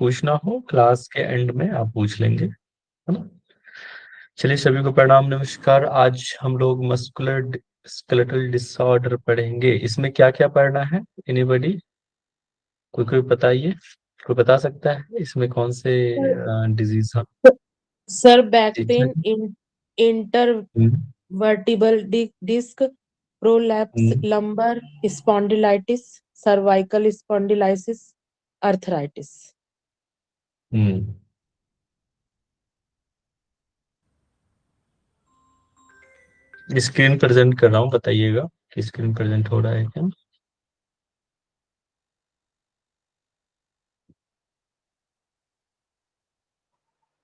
पूछना हो क्लास के एंड में आप पूछ लेंगे, है ना। चलिए सभी को प्रणाम नमस्कार। आज हम लोग मस्कुलर स्केलेटल डिसऑर्डर पढ़ेंगे। इसमें क्या क्या पढ़ना है? एनीबॉडी, कोई कोई बताइए, कोई बता सकता है इसमें कौन से डिजीज हैं? सर बैक पेन, हम्म, इंटरवर्टिबल डिस्क प्रोलैप्स, हम्म, lumbar spondylitis, cervical spondylosis, arthritis. हम्म। स्क्रीन प्रेजेंट कर रहा हूँ, बताइएगा कि स्क्रीन प्रेजेंट हो रहा है क्या।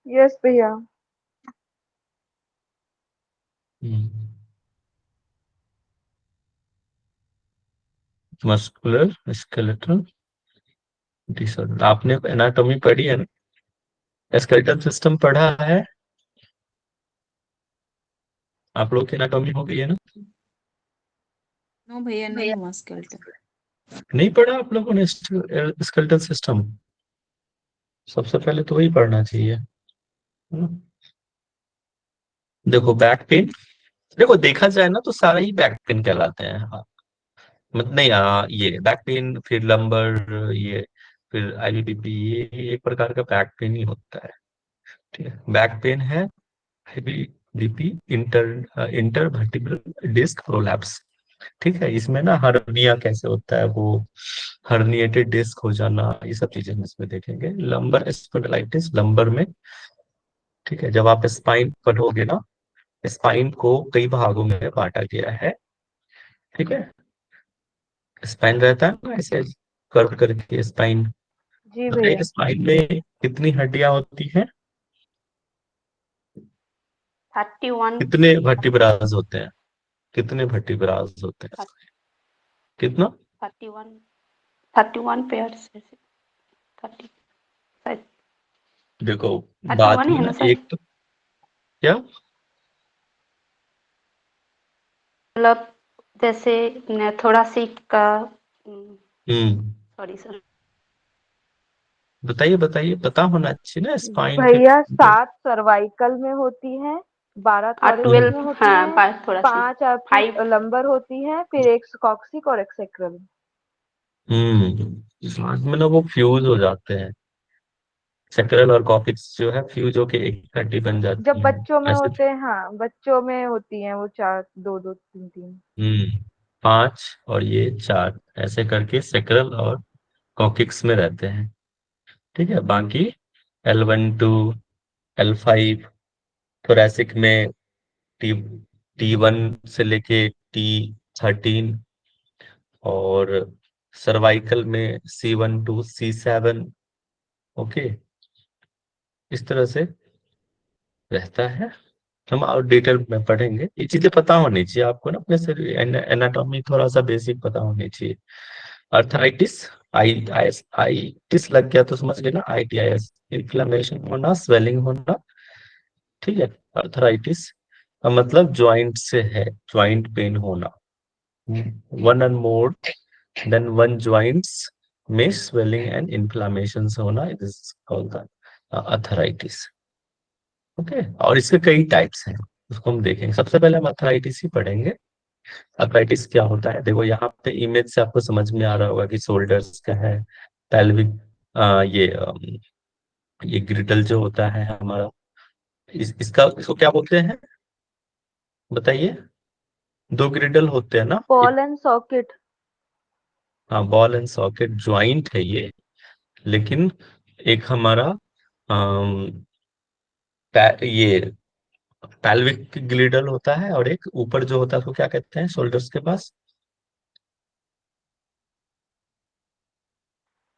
यस भैया। मस्कुलर स्केलेटल डिसऑर्डर, आपने एनाटॉमी पढ़ी है ना, स्केलेटल सिस्टम पढ़ा है, आप लोग की एनाटॉमी हो गई है ना। नो भैया, नहीं हुआ स्केलेटन। नहीं पढ़ा आप लोगों ने स्केलेटल सिस्टम? सबसे पहले तो वही पढ़ना चाहिए, है ना? देखो बैक पेन, देखो देखा जाए ना तो सारा ही बैक पेन कहलाते हैं। हाँ, मतलब नहीं, ये बैक पेन, फिर लंबर, ये फिर आईबीपी, ये एक प्रकार का बैक पेन ही होता है। ठीक है, बैक पेन है IBP, intervertebral disc prolapse. ठीक है, इसमें ना हर्निया कैसे होता है, वो हर्निएटेड डिस्क हो जाना, ये सब चीजें हम इसमें देखेंगे। लंबर स्पॉन्डिलाइटिस, लंबर में, ठीक है, जब आप स्पाइन पढ़ोगे ना, स्पाइन को कई भागों में बांटा गया है। ठीक है, स्पाइन रहता है ना ऐसे कर्व करके स्पाइन। जी बताइए भैया। स्पाइन में कितनी हड्डियां होती हैं? 31। कितने वर्टिब्रास होते हैं? कितने वर्टिब्रास होते हैं? कितना? 31। 31 पेयर्स ऐसे। 30 शायद। देखो, बात 31 में है ना ना सर? एक तो क्या, मतलब जैसे थोड़ा सीट का। हम्म, सॉरी सर। बताइए बताइए, पता होना चाहिए ना स्पाइन के। भैया 7 सर्वाइकल में होती है, 12 और थोरेसिक 12। में होती हाँ, है, बात थोड़ा सी। 5 आपकी 5। लंबर होती है, फिर एक कॉक्सिक और एक सेक्रल। सांस में ना वो फ्यूज हो जाते हैं, सेक्रल और कॉर्टेक्स जो है फ्यूज होके एक हड्डी बन जब जाती है बच्चों में ऐसे। होते हैं, हाँ बच्चों में होती हैं वो 4, 2 2 3 3। 5 और ये 4 ऐसे करके सेक्रल और कॉर्टेक्स में रहते हैं। ठीक है, बाकी L1 to L5, थोरैसिक में T1 से लेके T13, और सर्वाइकल में C1 to C7। ओके, इस तरह से रहता है। हम और डिटेल में पढ़ेंगे, ये चीजें पता होनी चाहिए आपको ना, अपने शरीर एनाटॉमी थोड़ा सा बेसिक पता होनी चाहिए। अर्थराइटिस, आईटिस लग गया तो समझ गए ना, ITIS, इन्फ्लेमेशन होना, स्वेलिंग होना। ठीक है, अर्थराइटिस का मतलब ज्वाइंट से है, ज्वाइंट पेन होना। One and more than one joints में स्वेलिंग एंड इन्फ्लेमेशन होना, it is called arthritis. Okay, और इसके कई टाइप्स हैं, उसको हम देखेंगे। सबसे पहले हम अर्थराइटिस ही पढ़ेंगे। अर्थराइटिस क्या होता है? देखो यहाँ पे इमेज से आपको समझ में आ रहा होगा कि शोल्डर्स का है, पेल्विक, ये ग्रिडल जो होता है हमारा, इसको क्या बोलते हैं, बताइए। दो ग्रिडल होते हैं ना, बॉल एंड सॉकेट। हाँ, बॉल एंड सॉकेट ज्वाइंट है ये। लेकिन एक हमारा ये पैल्विक ग्रिडल होता है, और एक ऊपर जो होता है उसको क्या कहते हैं, शोल्डर्स के पास?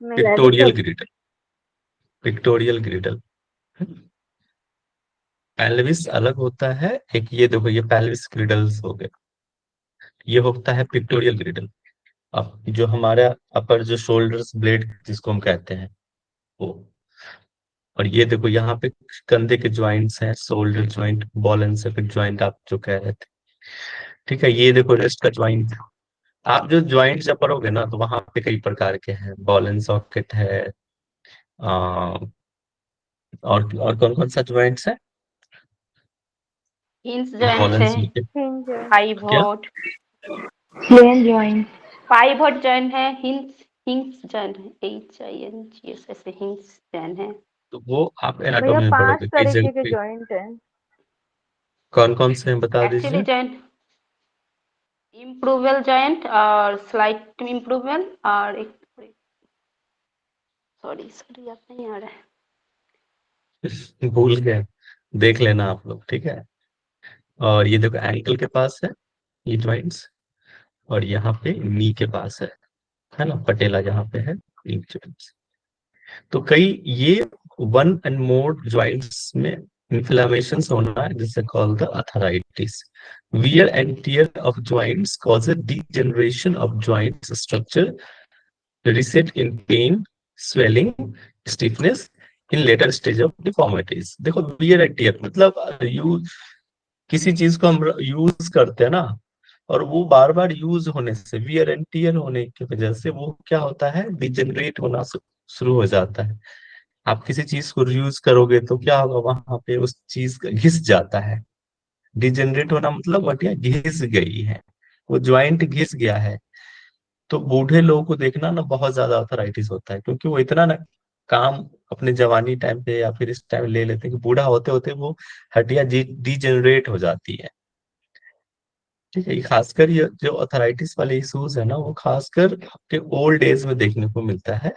Pictorial clavicle. Girdle, pictorial girdle. Pelvis अलग होता है, एक ये देखो, ये पेल्विस ग्रिडल्स हो गए, ये होता है पिक्टोरियल ग्रिडल। अब जो हमारा अपर जो शोल्डर्स ब्लेड जिसको हम कहते हैं वो, और ये देखो यहाँ पे कंधे के ज्वाइंट्स हैं, shoulder joint, ball and socket joint आप जो कह रहे थे। ठीक है, ये देखो रेस्ट का ज्वाइंट। आप जो ज्वाइंट जब पढ़ोगे ना तो वहां पे कई प्रकार के हैं, बॉल एंड सॉकेट है, और कौन कौन सा ज्वाइंट्स है हिंज जॉइंट है, मोलेंस में हिंज है, क्या? Pivot, plane joint, pivot joint है, हिंज हिंज जॉइंट है, HINGS ऐसे हिंज जॉइंट है। तो वो आप भैया एनाटॉमी में 5 पढ़ोगे कई जगह तरीके के पे। जॉइंट हैं। कौन कौन से हैं बता एक्चुअली दीजिए। जॉइंट इम्प्रूवल जॉइंट और स्लाइट इम्प्रूवल और एक, सॉरी सॉरी याद नहीं आ रहा है। भूल गए, देख लेना आप लोग, ठीक है। और ये देखो एंकल के पास है ये ज्वाइंट्स, और यहाँ पे नी के पास है ना, पटेला जहाँ पे है नी joints। तो कई ये वन एंड मोर ज्वाइंट्स में इन्फ्लेमेशन होना है जिसे call the arthritis. Wear and tear of joints cause degeneration of joint structure, result in pain, swelling, stiffness in later stage of deformities। देखो वियर एंड टियर मतलब use, किसी चीज को हम यूज करते हैं ना, और वो बार बार यूज होने से, वियर एंड टियर होने की वजह से वो क्या होता है, डिजेनरेट होना शुरू हो जाता है। आप किसी चीज को यूज करोगे तो क्या होगा, वहां पे उस चीज का घिस जाता है। डिजेनरेट होना मतलब हड्डियां घिस गई है, वो ज्वाइंट घिस गया है। तो बूढ़े लोगों को देखना ना बहुत ज्यादा अर्थराइटिस होता है, क्योंकि वो इतना ना काम अपने जवानी टाइम पे या फिर इस टाइम ले लेते हैं कि बूढ़ा होते होते वो हड्डियां डिजेनरेट हो जाती है। ठीक है, ये खासकर ये जो अर्थराइटिस वाले इश्यूज है ना, वो खासकर आपके ओल्ड एज में देखने को मिलता है।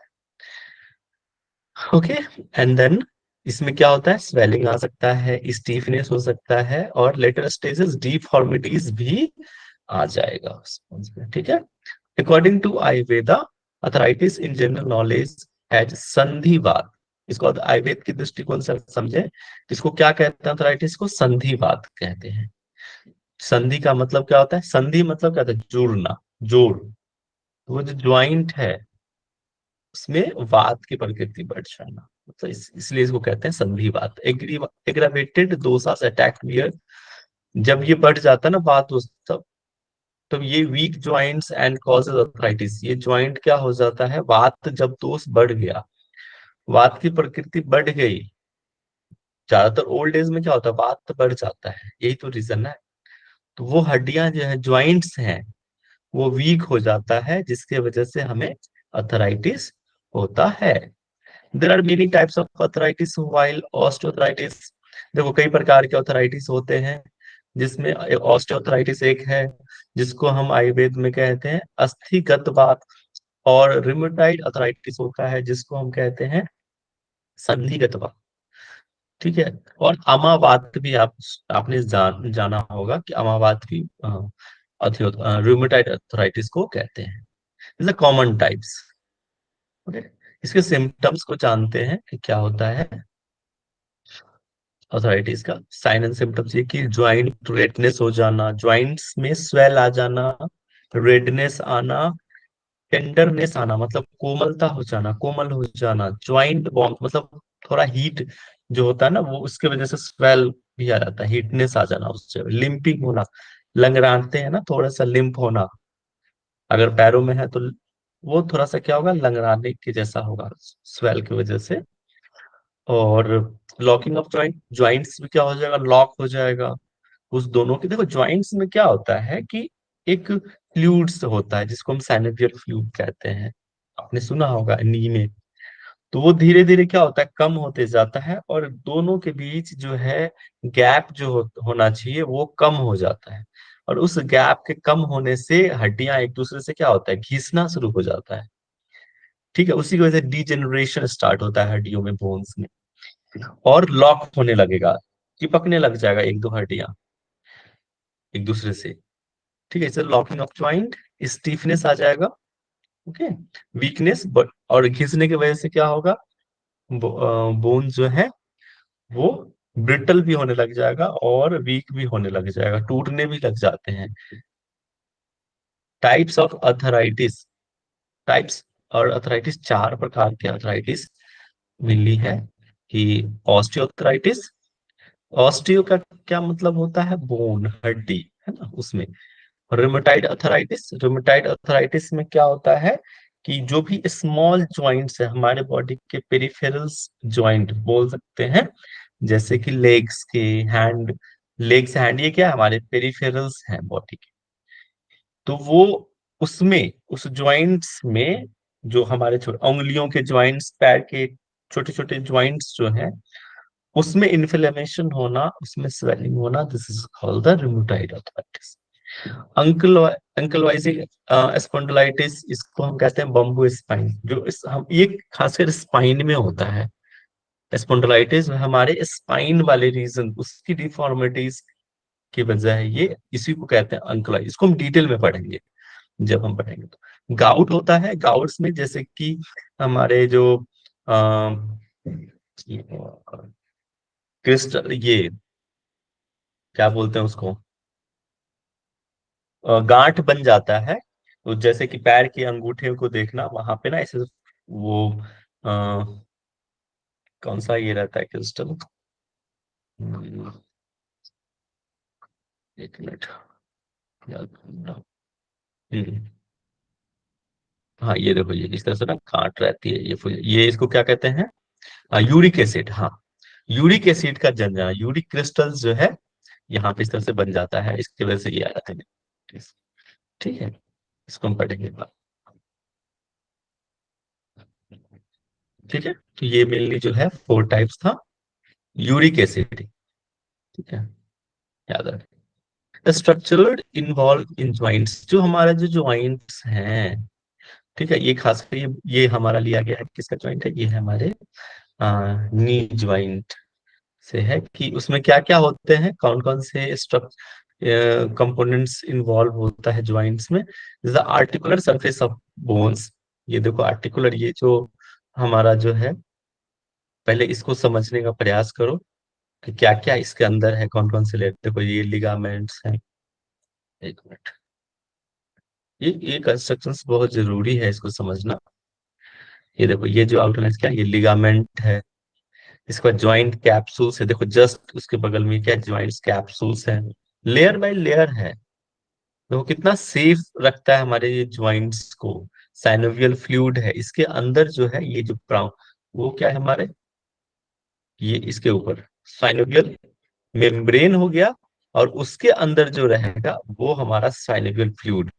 ओके, एंड देन इसमें क्या होता है, स्वेलिंग आ सकता है, स्टीफनेस हो सकता है, और लेटर स्टेजेस डिफॉर्मिटीज भी आ जाएगा उसमें, ठीक है। According to Ayurveda, arthritis in general knowledge as संधिवात, इसको आयुर्वेद की दृष्टिकोण से समझे, इसको क्या कहते हैं, अर्थराइटिस को संधिवात कहते हैं। संधि का मतलब क्या होता है, संधि मतलब क्या होता है, जुड़ना, जोड़। वो जो ज्वाइंट है उसमें वात की प्रकृति बढ़ जाना, मतलब इसलिए इसको कहते हैं संधिवात। एग्रावेटेड दोषा से अटैक वियर, जब ये बढ़ जाता है ना वात तब ये weak joints and causes arthritis, ये ज्वाइंट क्या हो जाता है, वात जब दोष बढ़ गया, वात की प्रकृति बढ़ गई, ज्यादातर ओल्ड एज में क्या होता है, वात बढ़ जाता है, यही तो रीजन है। तो वो हड्डियां जो है, ज्वाइंट्स हैं, वो वीक हो जाता है, जिसके वजह से हमें अर्थराइटिस होता है। There are many types of arthritis while osteoarthritis, देखो कई प्रकार के अर्थराइटिस होते हैं, जिसमें ऑस्टियोआर्थराइटिस एक है, जिसको हम आयुर्वेद में कहते हैं अस्थिगत वात, और रिमेटॉइड अर्थराइटिस होता है जिसको हम कहते हैं संधिगत वात, ठीक है। और अमावात भी आपने जाना होगा कि अमावात भी रूमेटाइड अर्थराइटिस को कहते हैं। जैसे कॉमन टाइप्स, ओके। इसके सिम्टम्स को जानते हैं कि क्या होता है अर्थराइटिस का। साइन एंड सिम्टम्स ये कि ज्वाइंट रेडनेस हो जाना, ज्वाइंट्स में स्वेल आ जाना, रेडनेस आना, टेंडरनेस आना मतलब कोमलता हो जाना, कोमल हो जाना, ज्वाइंट वॉर्म मतलब थोड़ा हीट जो होता है ना, वो उसके वजह से स्वेल भी आ जाता है, हीटनेस आ जाना उससे, लिम्पिंग होना, लंगड़ाते हैं ना, थोड़ा सा लिम्प होना, अगर पैरों में है तो वो थोड़ा सा क्या होगा, लंगड़ाने के जैसा होगा स्वेल की वजह से। और लॉकिंग ऑफ ज्वाइंट, ज्वाइंट्स भी क्या हो जाएगा, लॉक हो जाएगा उस दोनों की। देखो ज्वाइंट्स में क्या होता है कि एक फ्लूइड्स होता है जिसको हम सैनिवियर फ्लूइड कहते हैं, आपने सुना होगा नी में। तो वो धीरे धीरे क्या होता है, कम होते जाता है, और दोनों के बीच जो है गैप जो होना चाहिए वो कम हो जाता है, और उस गैप के कम होने से हड्डियां एक दूसरे से क्या होता है, घिसना शुरू हो जाता है, ठीक है। उसी की वजह से डिजेनरेशन स्टार्ट होता है हड्डियों में, बोन्स में, और लॉक होने लगेगा, चिपकने लग जाएगा एक दो हड्डियां एक दूसरे से, ठीक है। इसे लॉकिंग ऑफ ज्वाइंट, स्टीफनेस आ जाएगा, ओके, वीकनेस, और घिसने की वजह से क्या होगा, बोन जो है वो ब्रिटल भी होने लग जाएगा और वीक भी होने लग जाएगा, टूटने भी लग जाते हैं। टाइप्स ऑफ अर्थराइटिस, टाइप्स और अर्थराइटिस, चार प्रकार के अर्थराइटिस मिली है कि ऑस्टियोआर्थराइटिस, ऑस्टियो का क्या मतलब होता है, बोन, हड्डी, है ना उसमें। रूमेटाइड अर्थराइटिस, रूमेटाइड अर्थराइटिस में क्या होता है कि जो भी स्मॉल जॉइंट्स है हमारे बॉडी के, पेरिफेरल्स जॉइंट बोल सकते हैं, जैसे कि लेग्स के, हैंड, लेग्स हैंड, ये क्या है, हमारे पेरिफेरल्स हैं बॉडी के। तो वो उसमें, उस जॉइंट्स में, जो हमारे उंगलियों के जॉइंट्स, पैर के छोटे छोटे जॉइंट्स जो हैं, उसमें इन्फ्लेमेशन होना, उसमें स्वेलिंग होना, this is called the rheumatoid arthritis. Uncle ankylosing spondylitis, इसको हम कहते हैं बम्बू स्पाइन, जो हम ये खासकर स्पाइन में होता है। स्पॉन्डिलाइटिस हमारे स्पाइन वाले रीजन, उसकी डिफॉर्मिटीज की वजह है, ये इसी को कहते हैं अंकलाइज। इसको हम डिटेल में पढ़ेंगे जब हम पढ़ेंगे। तो गाउट होता है, गाउट्स में जैसे कि हमारे जो क्रिस्टल, ये क्या बोलते हैं उसको, गांठ बन जाता है। तो जैसे कि पैर के अंगूठे को देखना, वहां पे ना ऐसे वो कौन सा ये रहता है क्रिस्टल, एक मिनट याद करना। हाँ ये देखो, ये इस तरह से ना गांठ रहती है, ये इसको क्या कहते हैं, यूरिक एसिड। हाँ, यूरिक एसिड का जम जाना, यूरिक क्रिस्टल्स जो है यहाँ पे इस तरह से बन जाता है, इसकी वजह से ये आ जाते हैं। ठीक है, इसको हम पढ़ेंगे बाद। ठीक है, तो ये मेनली जो है 4 टाइप्स था यूरिक एसिड। ठीक है, याद रखें। स्ट्रक्चरल इन्वॉल्व इन ज्वाइंट्स, जो हमारा जो ज्वाइंट्स हैं, ठीक है, ये खासकर ये हमारा लिया गया है, किसका ज्वाइंट है, ये है हमारे नी ज्वाइंट से है, कि उसमें क्या क्या होते हैं, कौन कौन से स्ट्रक्चर कंपोनेंट्स इन्वॉल्व होता है ज्वाइंट्स में। The articular surface of bones, ये देखो आर्टिकुलर, ये जो हमारा जो है, पहले इसको समझने का प्रयास करो कि क्या क्या इसके अंदर है, कौन कौन से लेयर। देखो ये लिगामेंट्स हैं, एक मिनट, ये कंस्ट्रक्शंस बहुत जरूरी है इसको समझना। ये देखो, ये जो आउटलाइन क्या है, ये लिगामेंट है। इसके बाद ज्वाइंट कैप्सूल्स है, देखो जस्ट उसके बगल में क्या ज्वाइंट्स कैप्सूल्स है, लेयर बाय लेयर है। देखो कितना सेफ रखता है हमारे ये ज्वाइंट्स को। साइनोवियल फ्लूइड है इसके अंदर जो है, ये जो ब्राउन, वो क्या है हमारे, ये इसके ऊपर साइनोवियल मेम्ब्रेन हो गया, और उसके अंदर जो रहेगा वो हमारा साइनोवियल फ्लूइड।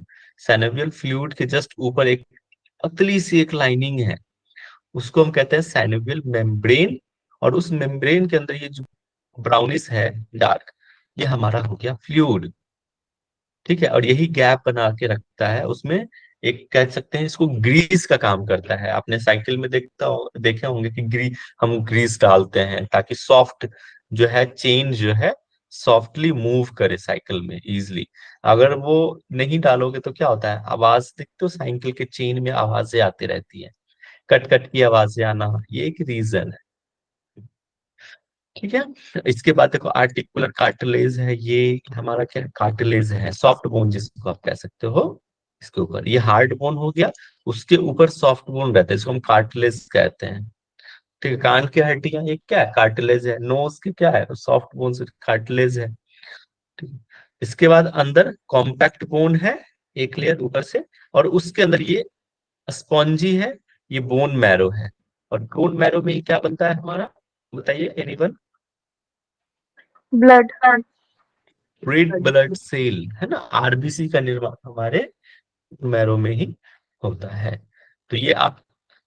साइनोवियल फ्लूइड के जस्ट ऊपर एक पतली सी एक लाइनिंग है, उसको हम कहते हैं साइनोवियल मेम्ब्रेन। और उस मेम्ब्रेन के अंदर ये जो ब्राउनिश है, डार्क, ये हमारा हो गया फ्लूइड। ठीक है, और यही गैप बना के रखता है उसमें, एक कह सकते हैं इसको ग्रीस का काम करता है। आपने साइकिल में देखे होंगे कि हम ग्रीस डालते हैं ताकि सॉफ्ट जो है चेन जो है सॉफ्टली मूव करे साइकिल में इजिली। अगर वो नहीं डालोगे तो क्या होता है, आवाज देखते हो, साइकिल के चेन में आवाजें आती रहती है, कट कट की आवाजें आना, ये एक रीजन है। ठीक है, इसके बाद देखो आर्टिकुलर कार्टिलेज है, ये हमारा क्या कार्टिलेज है, सॉफ्ट बोन जिसको आप कह सकते हो। इसके ऊपर ये हार्ड बोन हो गया, उसके ऊपर सॉफ्ट बोन रहता है, इसको हम कार्टिलेज कहते हैं। ठीक है, कान की हड्डियां ये क्या है, कार्टिलेज है। नोज की क्या है, सॉफ्ट बोन से कार्टिलेज है। ठीक है, इसके बाद अंदर कॉम्पैक्ट बोन है, एक लेयर ऊपर से, और उसके अंदर ये स्पॉन्जी है, ये बोन मैरो है। और बोन मैरो में क्या बनता है हमारा, बताइए anyone. Blood. Red blood cell है ना, आरबीसी का निर्माण हमारे मैरो में ही होता है। तो ये आप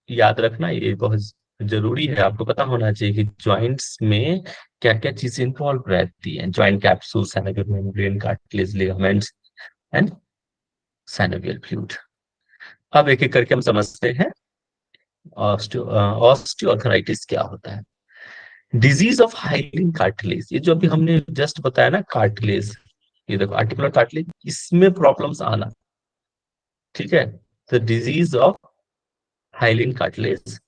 याद रखना, ये बहुत जरूरी है, आपको पता होना चाहिए कि ज्वाइंट्स में क्या क्या चीजें इंवॉल्व रहती हैं। Joint capsule, synovial membrane, cartilage, ligaments and synovial fluid. अब एक एक करके हम समझते हैं ऑस्टियोआर्थराइटिस क्या होता है। डिजीज ऑफ हाइलिंग कार्टिलेज, ये जो अभी हमने जस्ट बताया ना कार्टिलेज, ये देखो आर्टिकुलर कार्टिलेज, इसमें प्रॉब्लम्स आना। ठीक है, the disease of hyaline cartilage,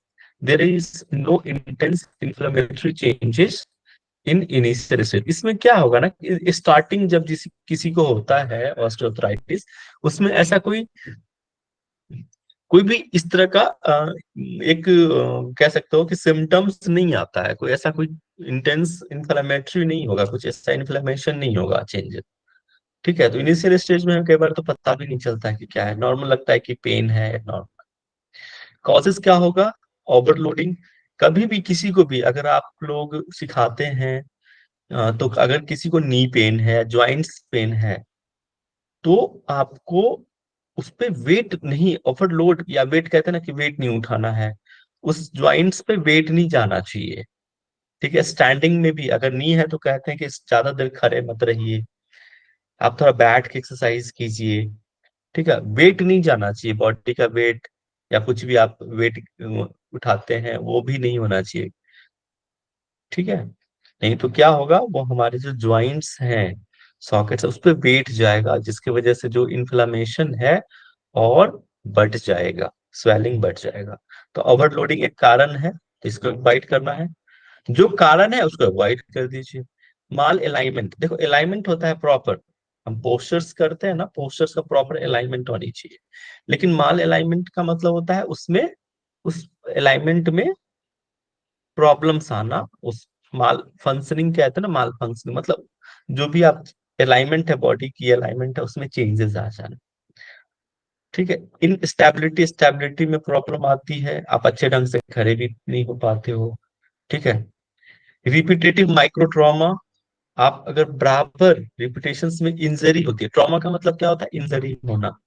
there is no intense inflammatory changes in initial stage. इसमें क्या होगा ना, स्टार्टिंग जब किसी को होता है ऑस्टियोआर्थराइटिस, उसमें ऐसा कोई भी इस तरह का एक कह सकते हो कि सिम्टम्स नहीं आता है, कोई ऐसा कोई इंटेंस इन्फ्लेमेटरी नहीं होगा, कुछ ऐसा इन्फ्लेमेशन नहीं होगा, चेंज। ठीक है, तो इनिशियल स्टेज में कई बार तो पता भी नहीं चलता है कि क्या है, नॉर्मल लगता है कि पेन है नॉर्मल। कॉजेस क्या होगा? ओवरलोडिंग। कभी भी किसी को भी अगर आप लोग सिखाते हैं तो अगर किसी को नी पेन है, ज्वाइंट्स पेन है, तो आपको उस पे वेट नहीं, ओवरलोड या वेट कहते हैं ना कि वेट नहीं उठाना है, उस ज्वाइंट्स पे वेट नहीं जाना चाहिए। ठीक है, स्टैंडिंग में भी अगर नी है तो कहते हैं कि ज्यादा देर खड़े मत रहिए, आप थोड़ा बैठ के एक्सरसाइज कीजिए। ठीक है, वेट नहीं जाना चाहिए, बॉडी का वेट या कुछ भी आप वेट उठाते हैं वो भी नहीं होना चाहिए। ठीक है, नहीं तो क्या होगा, वो हमारे जो ज्वाइंट्स हैं, सॉकेट्स, उस पर वेट जाएगा, जिसकी वजह से जो इन्फ्लामेशन है और बढ़ जाएगा, स्वेलिंग बढ़ जाएगा। तो ओवरलोडिंग एक कारण है, तो इसको अवॉइड करना है। जो कारण है उसको अवॉइड कर दीजिए। माल अलाइनमेंट, देखो अलाइनमेंट होता है प्रॉपर, हम पोस्चर्स करते हैं ना, पोस्चर्स का प्रॉपर अलाइनमेंट होनी चाहिए। लेकिन माल अलाइनमेंट का मतलब होता है उसमें, उस अलाइनमेंट में प्रॉब्लम्स आना, उस माल फंक्शनिंग कहते हैं ना, माल फंक्शनिंग मतलब जो भी आप अलाइनमेंट है, बॉडी की अलाइनमेंट है, उसमें चेंजेस आ जाना। ठीक है, इन स्टेबिलिटी स्टेबिलिटी में प्रॉब्लम आती है, आप अच्छे ढंग से खड़े भी नहीं हो पाते हो। ठीक है, रिपीटेटिव माइक्रो ट्रॉमा, आप अगर बराबर रिपीटेशन में इंजरी होती है, ट्रॉमा का मतलब क्या होता है? इंजरी होना।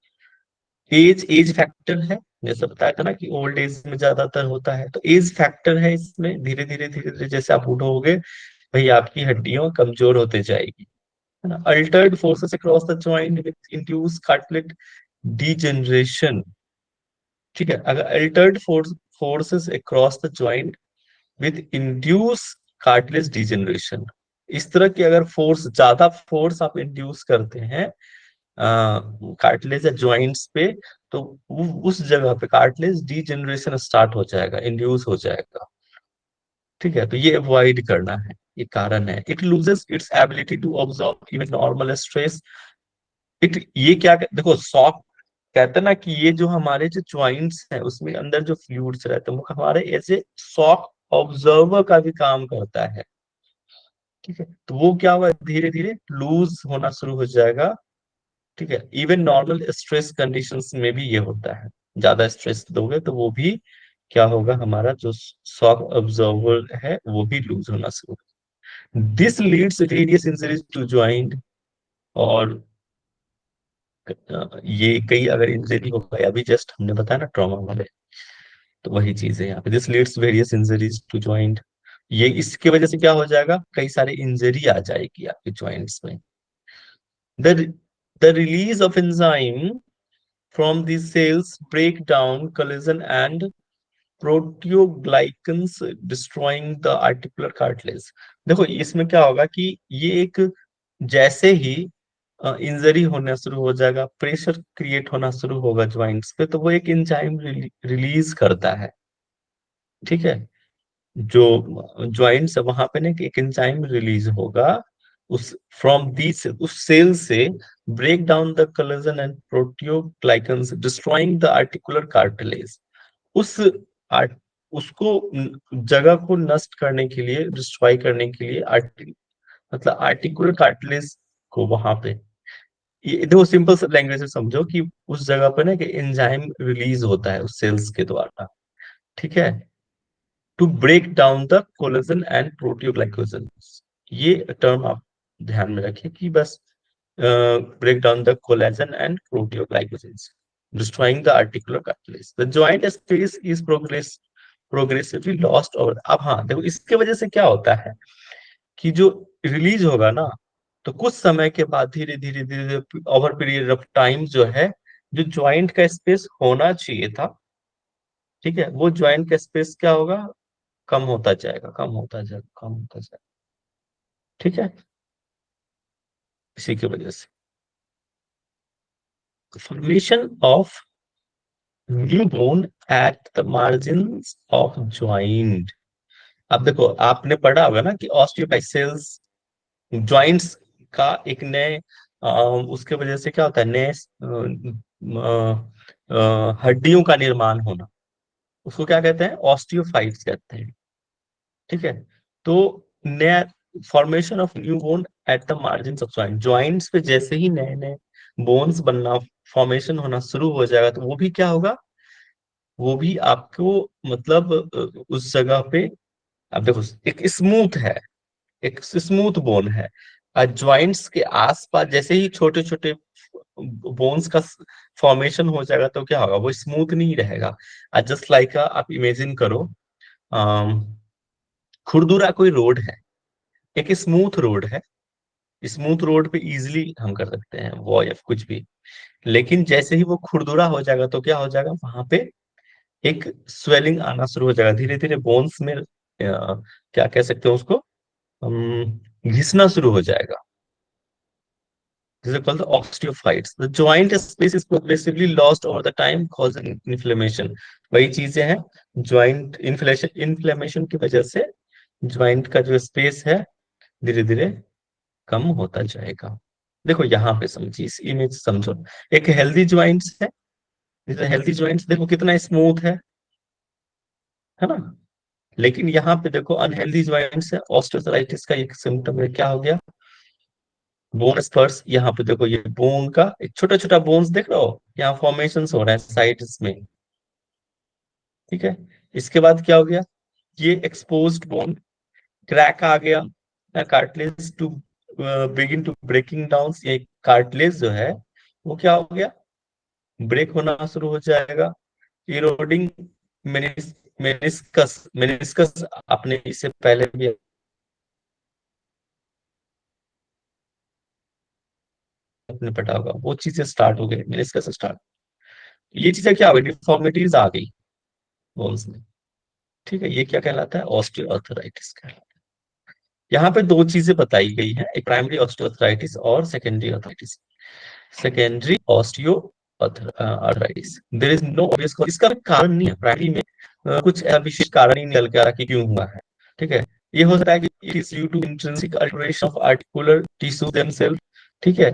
एज फैक्टर है, जैसे बताया था ना कि ओल्ड एज में ज्यादातर होता है, तो एज फैक्टर है इसमें। धीरे धीरे जैसे आप बूढ़ोगे भाई आपकी हड्डियां कमजोर होते जाएगी, है ना। Altered forces across the joint with induce cartilage degeneration. ठीक है, अगर Altered forces across the joint with induce cartilage degeneration, इस तरह की अगर फोर्स, ज्यादा फोर्स आप इंड्यूस करते हैं कार्टिलेज या ज्वाइंट्स पे, तो उस जगह पे कार्टिलेज डीजनरेशन स्टार्ट हो जाएगा, इंड्यूस हो जाएगा। ठीक है, तो ये अवॉइड करना है, ये कारण है। It loses its ability to absorb even normal stress. It, ये क्या देखो, सॉफ्ट कहते हैं ना कि ये जो हमारे जो ज्वाइंट्स हैं उसमें अंदर जो फ्लूइड्स रहते हैं वो हमारे ऐसे शॉक ऑब्जर्वर का भी काम करता है। ठीक है, तो वो क्या हुआ, धीरे धीरे लूज होना शुरू हो जाएगा। ठीक है, इवन नॉर्मल स्ट्रेस कंडीशंस में भी ये होता है, ज्यादा स्ट्रेस दोगे तो वो भी क्या होगा, हमारा जो शॉक ऑब्जर्वर है वो भी लूज होना शुरू। This leads various injuries to joint, और ये कई अगर इंजरी हो गया, अभी जस्ट हमने बताया ना ट्रॉमा वाले, तो वही चीज है यहाँ पे। This leads various injuries to joint, ये इसके वजह से क्या हो जाएगा, कई सारे इंजरी आ जाएगी आपके ज्वाइंट्स में। The the release of enzyme from these cells break down collagen and proteoglycans destroying the articular cartilage। देखो इसमें क्या होगा कि ये एक, जैसे ही इंजरी होना शुरू हो जाएगा, प्रेशर क्रिएट होना शुरू होगा ज्वाइंट्स पे, तो वो एक एंजाइम रिलीज करता है। ठीक है, जो ज्वाइंट्स है वहां पे ना एक एंजाइम रिलीज होगा, उस फ्रॉम दिस उस सेल से, break down the collagen and proteoglycans destroying the articular cartilage. उस आर्ट उसको जगह को नष्ट करने के लिए, डिस्ट्रॉय करने के लिए मतलब आर्टिकुलर कार्टिलेज को वहां पे, ये देखो सिंपल लैंग्वेज में समझो कि उस जगह पर ना कि एंजाइम रिलीज होता है उस सेल्स के द्वारा। ठीक है, to break down the collagen and proteoglycogen, ये टर्म आप ध्यान में रखिए कि बस break down the collagen and proteoglycogen destroying the articular cartilage, the joint space is progressively lost over. अब हाँ देखो इसके वजह से क्या होता है कि जो रिलीज होगा ना, तो कुछ समय के बाद धीरे धीरे धीरे ओवर पीरियड ऑफ टाइम जो है, जो ज्वाइंट का स्पेस होना चाहिए था, ठीक है, वो ज्वाइंट का स्पेस क्या होगा, कम होता जाएगा, कम होता जाएगा, कम होता जाएगा। ठीक है, इसी की वजह से formation of new bone at the margins of joint. अब देखो आपने पढ़ा होगा ना कि ऑस्टियोपाइसेल्स, ज्वाइंट्स का एक नए उसके वजह से क्या होता है, नए हड्डियों का निर्माण होना, उसको क्या कहते हैं, ऑस्टियोफाइट्स कहते हैं। ठीक है, तो नया formation of new bone at the margin of joint, joints पे जैसे ही नए नए बोन्स बनना, फॉर्मेशन होना शुरू हो जाएगा, तो वो भी क्या होगा, वो भी आपको मतलब उस जगह पे, अब देखो एक स्मूथ है, एक स्मूथ बोन है। ज्वाइंट्स के आसपास जैसे ही छोटे छोटे बोन्स का फॉर्मेशन हो जाएगा तो क्या होगा, वो स्मूथ नहीं रहेगा। जस्ट लाइक आप इमेजिन करो, अम, खुरदुरा कोई रोड है, एक स्मूथ रोड है। स्मूथ रोड पे इजिली हम कर सकते हैं वो या कुछ भी, लेकिन जैसे ही वो खुरदुरा हो जाएगा तो क्या हो जाएगा, वहां पे एक स्वेलिंग आना शुरू हो जाएगा, धीरे धीरे बोन्स में क्या कह सकते हैं उसको, घिसना शुरू हो जाएगा। These are called the osteophytes. The joint space is progressively lost over the time, causing inflammation. वही चीजें हैं, ज्वाइंट इन्फ्लेमेशन की वजह से ज्वाइंट का जो स्पेस है धीरे धीरे कम होता जाएगा। देखो यहाँ पे समझिए, इस इमेज समझो, एक हेल्दी ज्वाइंट्स है, हेल्दी ज्वाइंट्स देखो कितना स्मूथ है ना। लेकिन यहाँ पे देखो अनहेल्दी ज्वाइंट्स है, ऑस्टियोआर्थराइटिस का एक सिम्टम है, क्या हो गया, बोन स्पर्स। यहाँ पे देखो ये बोन का एक छोटा छोटा बोन्स देख रहे हो, यहाँ फॉर्मेशन हो रहा है साइड्स में, ठीक है। इसके बाद क्या हो गया, ये एक्सपोज्ड बोन, क्रैक आ गया, cartilage to begin to breaking down, ये कार्टिलेज जो है वो क्या हो गया, ब्रेक होना शुरू हो जाएगा। इरोडिंग मेनिस्कस, मेनिस्कस आपने इससे पहले भी अपने पढ़ा होगा, वो चीजें स्टार्ट हो गई, मेनिस्कस स्टार्ट, ये चीजें क्या हो गई, डिफॉर्मिटीज आ गई बोन्स में, ठीक है। ये क्या कहलाता है, ऑस्टियोआर्थराइटिस कहलाता है। यहाँ पे दो चीजें बताई गई हैं, एक प्राइमरी ऑस्टियोआर्थराइटिस और secondary arthritis. Secondary osteoarthritis there is no obvious cause, इसका कारण नहीं है प्राइमरी में, कुछ विशेष कारण ही निकल के आ रहा कि क्यों हुआ है, ठीक है। ये हो सकता है कि it is due to intrinsic alteration of articular tissue themselves, ठीक है।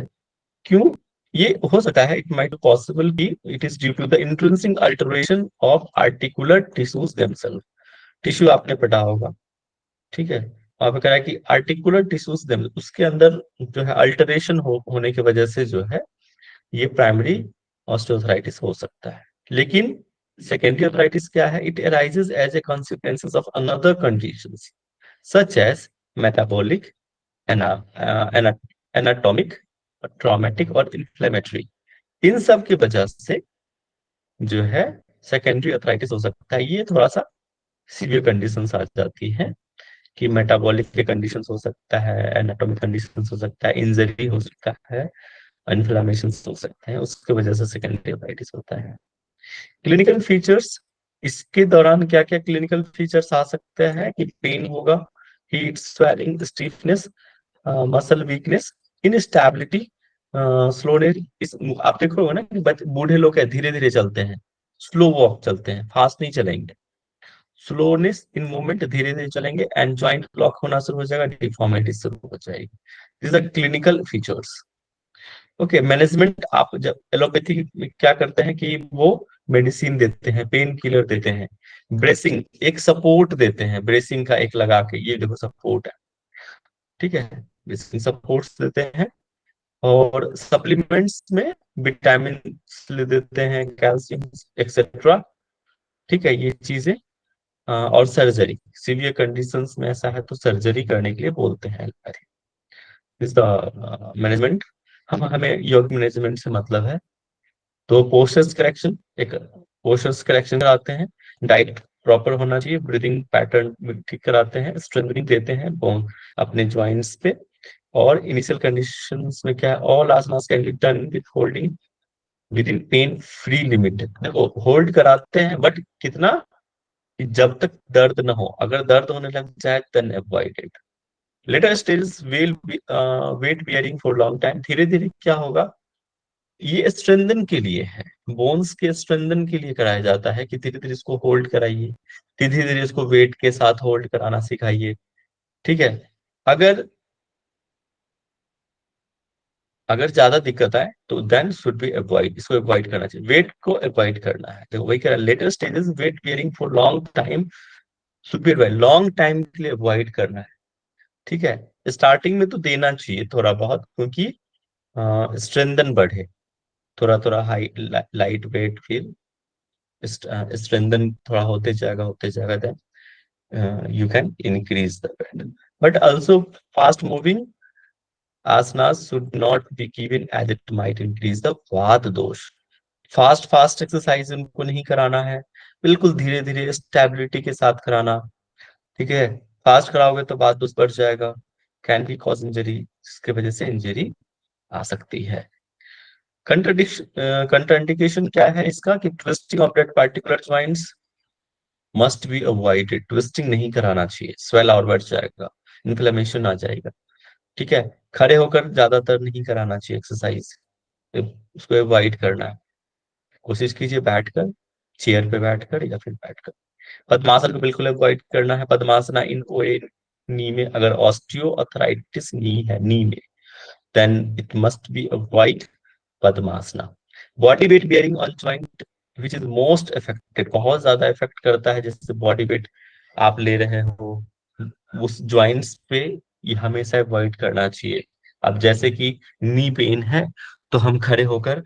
क्यों ये हो सकता है, इट माइट पॉसिबल कि it is due to the intrinsic alteration of articular tissues themselves. Tissue आपने पढ़ा होगा, ठीक है। वहां पे कह रहा है कि आर्टिकुलर टिश्यूज उसके अंदर जो है अल्टरेशन होने की वजह से जो है ये प्राइमरी ऑस्टियोआर्थराइटिस हो सकता है। लेकिन सेकेंडरी आर्थराइटिस क्या है, it arises as a consequences of another conditions such as metabolic, anatomic, traumatic और इन्फ्लेमेटरी। इन सब की वजह से जो है सेकेंडरी आर्थराइटिस हो सकता है। ये थोड़ा सा सीवियर कंडीशंस आ जाती है कि मेटाबॉलिक के कंडीशंस हो सकता है, एनाटॉमिक कंडीशंस हो सकता है, इंजरी हो सकता है, इन्फ्लेमेशन हो सकते हैं, उसकी वजह से सेकेंडरी आर्थराइटिस होता है। क्लिनिकल फीचर्स, इसके दौरान क्या क्या क्लिनिकल फीचर्स आ सकते हैं कि पेन होगा, heat, swelling, stiffness, muscle weakness, instability, slowness. इस आप देखोगे ना कि बूढ़े लोग धीरे धीरे चलते हैं, स्लो वॉक चलते हैं, फास्ट नहीं चलेंगे, स्लोनेस इन मूवमेंट, धीरे धीरे चलेंगे, एंड जॉइंट लॉक होना शुरू हो जाएगा, डिफॉर्मिटी शुरू हो जाएगी। This are clinical features. Okay, management, आप जब एलोपैथी में क्या करते हैं कि वो मेडिसिन देते हैं, पेन किलर देते हैं, ब्रेसिंग एक सपोर्ट देते हैं, ब्रेसिंग का एक लगा के, ये देखो सपोर्ट है, ठीक है, ब्रेसिंग सपोर्ट्स देते हैं। और सप्लीमेंट्स में विटामिन ले देते हैं, कैल्शियम एक्सेट्रा, ठीक है, ये चीजें। और सर्जरी, सीवियर कंडीशंस में ऐसा है तो सर्जरी करने के लिए बोलते हैं। इस द मैनेजमेंट, हम हमें योग मैनेजमेंट से मतलब है तो पोस्चर्स करेक्शन, एक पोस्चर्स करेक्शन कराते हैं, डाइट प्रॉपर होना चाहिए, ब्रीदिंग पैटर्न ठीक कराते हैं, स्ट्रेंथनिंग देते हैं बोन अपने ज्वाइंट्स पे। और इनिशियल कंडीशंस में क्या है, all asanas can be done with holding with in pain free limit. देखो होल्ड कराते हैं बट कितना, कि जब तक दर्द ना हो, अगर दर्द होने लग जाए then avoid it. Later stage will weight bearing for long time, धीरे धीरे क्या होगा, ये स्ट्रेंथन के लिए है, बोन्स के स्ट्रेंथन के लिए कराया जाता है कि धीरे धीरे इसको होल्ड कराइए, धीरे धीरे इसको वेट के साथ होल्ड कराना सिखाइए, ठीक है। अगर अगर ज्यादा दिक्कत आए तो देन शुड बी अवॉइड, इसको अवॉइड करना चाहिए, वेट को अवॉइड करना है। तो वही कह रहा है, later stages weight bearing for long time should be avoid, long time के लिए अवॉइड करना है, ठीक है। स्टार्टिंग में तो देना चाहिए थोड़ा बहुत, क्योंकि स्ट्रेंथन बढ़े, थोड़ा थोड़ा high light weight feel, strengthen थोड़ा होते जाएगा then you can increase the weight. But also fast moving asanas should not be given as it might increase the वात दोष. फास्ट एक्सरसाइज उनको नहीं कराना है, बिल्कुल धीरे धीरे स्टेबिलिटी के साथ कराना. ठीक है, फास्ट कराओगे तो वात दोष बढ़ जाएगा, कैन बी कॉज इंजरी, जिसकी वजह से इंजरी आ सकती है. कंट्राइंडिकेशन क्या है इसका कि twisting of that particular joints must be avoided. Twisting नहीं कराना चाहिए, स्वेल और बढ़ जाएगा, इन्फ्लेमेशन आ जाएगा. ठीक है, खड़े होकर ज्यादातर नहीं कराना चाहिए एक्सरसाइज, उसको अवॉइड करना है. कोशिश कीजिए बैठकर, चेयर पे बैठकर या फिर बैठकर. पद्मासन को बिल्कुल अवॉइड करना है. पद्मासना इन ओए नी में अगर ऑस्टियोआर्थराइटिस नी है नी में, then it must be avoid Padmasana. Body weight bearing on joint which is most affected, बहुत ज्यादा इफेक्ट करता है, जैसे बॉडी वेट आप ले रहे हो उस ज्वाइंट्स पे, ये हमेशा अवॉइड करना चाहिए. अब जैसे कि नी पेन है तो हम खड़े होकर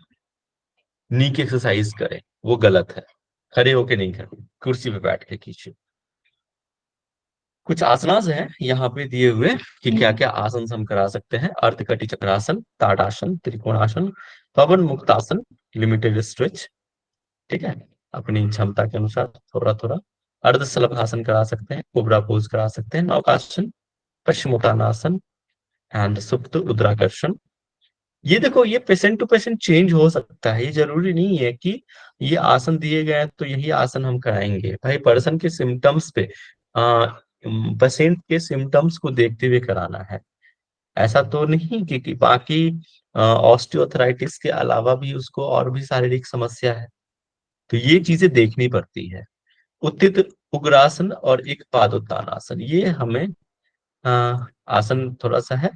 नी की एक्सरसाइज करें, वो गलत है. खड़े होके नहीं करें, कुर्सी पे बैठ के कीजिए. कुछ आसनास हैं यहाँ पे दिए हुए कि क्या क्या आसन हम करा सकते हैं. अर्धकटी चक्रासन, ताड़ासन, त्रिकोणासन, पवन मुक्तासन, लिमिटेड स्ट्रेच. ठीक है, अपनी क्षमता के अनुसार थोड़ा थोड़ा. अर्ध शलभासन करा सकते हैं, कोबरा पोज करा सकते हैं, नौकासन, पश्चिमोत्तानासन एंड सुप्त रुद्राकर्षण. ये देखो, ये पेशेंट टू पेशेंट चेंज हो सकता है, ये जरूरी नहीं है कि ये आसन दिए गए हैं तो यही आसन हम कराएंगे. भाई पर्सन के सिम्टम्स पे, पेशेंट के सिम्टम्स को देखते हुए कराना है. ऐसा तो नहीं कि बाकी ऑस्टियोआर्थराइटिस के अलावा भी उसको और भी शारीरिक समस्या है, तो ये चीजें देखनी पड़ती है. उत्थित उग्रासन और एक पादोत्तानासन, ये हमें आसन थोड़ा सा है.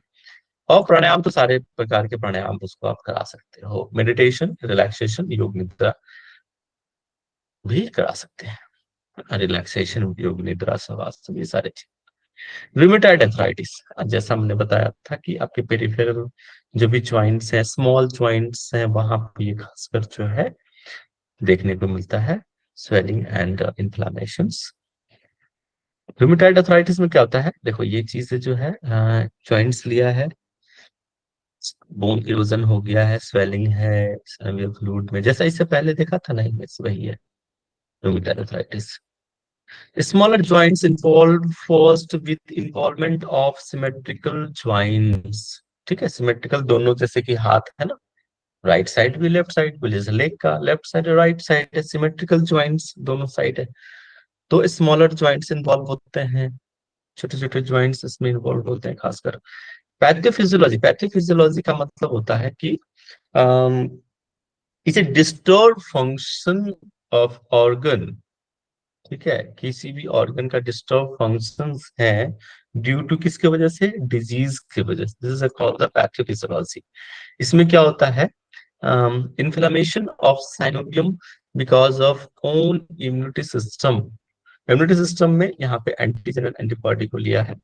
और प्राणायाम तो सारे प्रकार के प्राणायाम उसको आप करा सकते हो. मेडिटेशन, रिलैक्सेशन, योग निद्रा भी करा सकते हैं. रिलैक्सेशन, योग निद्रा, शवासन, ये सारे चीज. रूमेटॉइड आर्थराइटिस, जैसा हमने बताया था कि आपके पेरिफेरल जो भी ज्वाइंट्स हैं, स्मॉल ज्वाइंट्स हैं, वहां पे ये खासकर जो है देखने को मिलता है स्वेलिंग एंड इन्फ्लामेशंस. रूमेटॉइड आर्थराइटिस में क्या होता है, देखो ये चीजें जो है ज्वाइंट्स लिया है, बोन इरोजन हो गया है, स्वेलिंग है फ्लूइड में, जैसा इससे पहले देखा था ना, इनमें से वही है rheumatoid arthritis. Smaller joints involved first with involvement of symmetrical joints. ठीक है, सिमेट्रिकल दोनों, जैसे कि हाथ है ना, राइट साइड भी लेफ्ट साइड भी, जैसे लेग का लेफ्ट साइड राइट साइड है, सिमेट्रिकल ज्वाइंट्स दोनों साइड है. तो स्मॉलर ज्वाइंट्स इन्वॉल्व होते हैं, छोटे छोटे ज्वाइंट्स इसमें इन्वॉल्व होते हैं खासकर. पैथोफिजियोलॉजी का मतलब होता है कि इसे डिस्टर्ब फंक्शन ऑफ ऑर्गन. ठीक है, किसी भी ऑर्गन का डिस्टर्ब फंक्शंस है ड्यू टू किसके वजह से, डिजीज की वजह से. This is called the pathophysiology. इसमें क्या होता है, inflammation of synovium because of own immunity system. Immunity system में यहाँ पे एंटीजन एंड एंटीबॉडी को लिया है.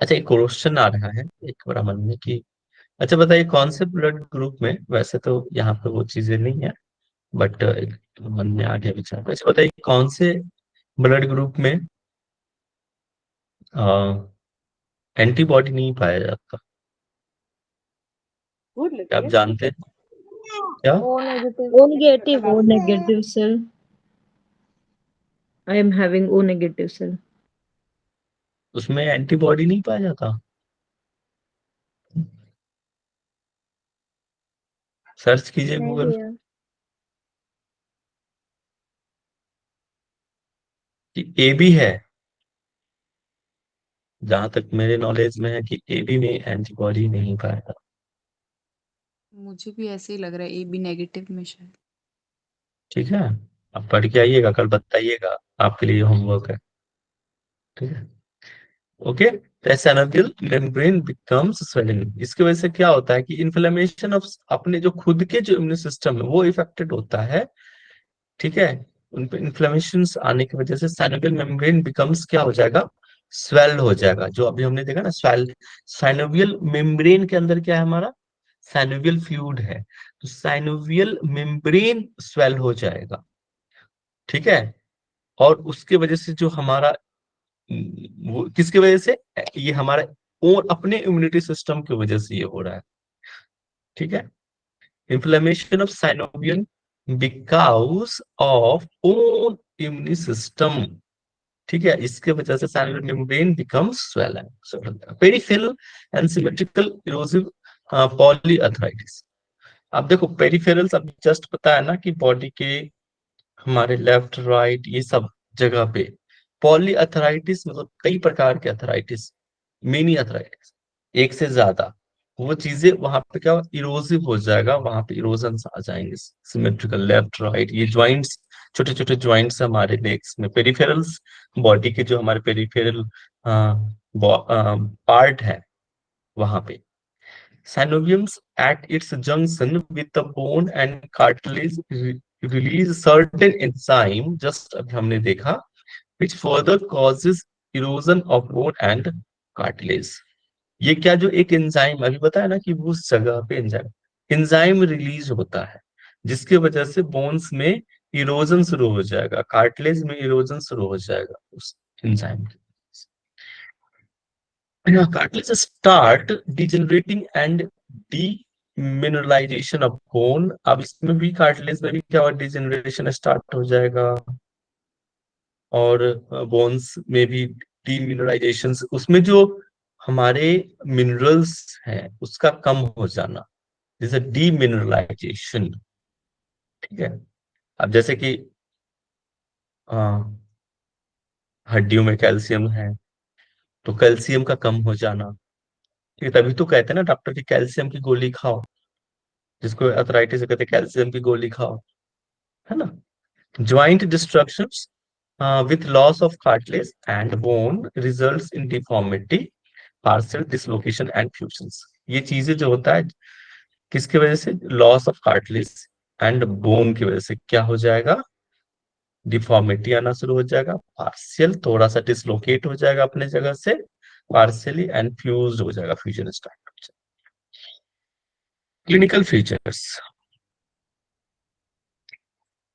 अच्छा, एक क्वेश्चन आ रहा है एक बड़ा मन में कि अच्छा बताइए कौन से ब्लड ग्रुप में, वैसे तो यहाँ पे वो चीजें नहीं है बट मन में आ गया विचार. अच्छा बताइए कौन से ब्लड ग्रुप में एंटीबॉडी नहीं पाया जाता, क्या आप जानते हैं क्या? O negative. O negative. O negative cell. I am having O negative cell. उसमें एंटीबॉडी नहीं पाया जाता. सर्च कीजिए नहीं गूगल भैया. कि ए बी है. जहां तक मेरे नॉलेज में है कि ए बी में एंटीबॉडी नहीं पाया जाता. मुझे भी ऐसे ही लग रहा है, ए बी नेगेटिव में शायद. ठीक है, आप पढ़ के आइएगा, कल बताइएगा, आपके लिए होमवर्क है. ठीक है, okay. synovial membrane becomes swelling. इसकी वजह से क्या होता है कि इन्फ्लेमेशन ऑफ अपने जो खुद के जो इम्यून सिस्टम है वो इफेक्टेड होता है. ठीक है, उन पे इन्फ्लेमेशन आने की वजह से synovial membrane becomes क्या हो जाएगा, स्वेल हो जाएगा. जो अभी हमने देखा ना, स्वेल, साइनोवियल मेम्ब्रेन के अंदर क्या है हमारा, साइनोवियल फ्लूइड है, तो साइनोवियल मेम्ब्रेन स्वेल हो जाएगा. ठीक है। और उसके वजह से जो हमारा वो किसकी वजह से, ये हमारा और अपने इम्यूनिटी सिस्टम की वजह से ये हो रहा है। ठीक है। Inflammation of synovium because of own immune system. ठीक है, इसके वजह से synovial membrane becomes swollen. Peripheral and symmetrical erosive polyarthritis. अब देखो पेरिफेरल्स, अभी जस्ट पता है ना कि बॉडी के हमारे लेफ्ट राइट ये सब जगह पे पॉली अथराइटिस मतलब कई प्रकार के अथराइटिस, मिनी अथराइटिस, एक से ज्यादा, वो चीजें वहां पे क्या इरोसिव हो जाएगा, वहां पे इरोजन आ जाएंगे। सिमेट्रिकल लेफ्ट राइट, ये ज्वाइंट्स, छोटे छोटे ज्वाइंट्स हमारे लेग्स में, पेरिफेरल्स, बॉडी के जो हमारे पेरिफेरल पार्ट है वहां पे। Synoviums at its junction with the bone and cartilage release certain enzyme, just अभी हमने देखा, which further causes erosion of bone and cartilage. ये क्या, जो एक एंजाइम अभी बताया ना कि वो उस जगह पे एंजाइम एंजाइम रिलीज होता है, जिसकी वजह से बोन्स में इरोजन शुरू हो जाएगा, कार्टिलेज में इरोजन शुरू हो जाएगा उस एंजाइम की। Cartilage start degenerating and demineralization of bone। अब इसमें भी कार्टिलेज में भी क्या हुआ, डिजेनरेशन स्टार्ट हो जाएगा, और बोन्स में भी डीमिनरलाइजेशन, उसमें जो हमारे मिनरल्स हैं उसका कम हो जाना, जैसे डीमिनरलाइजेशन। ठीक है। अब जैसे कि हड्डियों में कैल्शियम है, तो कैल्शियम का कम हो जाना। ठीक है, तभी तो कहते हैं ना डॉक्टर की कैल्शियम की गोली खाओ, जिसको अर्थराइटिस कहते हैं कैल्शियम की गोली खाओ, है ना। Joint destructions with loss of cartilage and bone results in deformity, partial dislocation and fusions. ये चीजें जो होता है किसकी वजह से, loss of cartilage and bone की वजह से क्या हो जाएगा, डिफॉर्मिटी आना शुरू हो जाएगा, पार्शियल थोड़ा सा डिसलोकेट हो जाएगा अपने जगह से, पार्शियली एंड फ्यूज हो जाएगा, फ्यूजन स्टार्ट हो जाएगा। क्लिनिकल फीचर्स,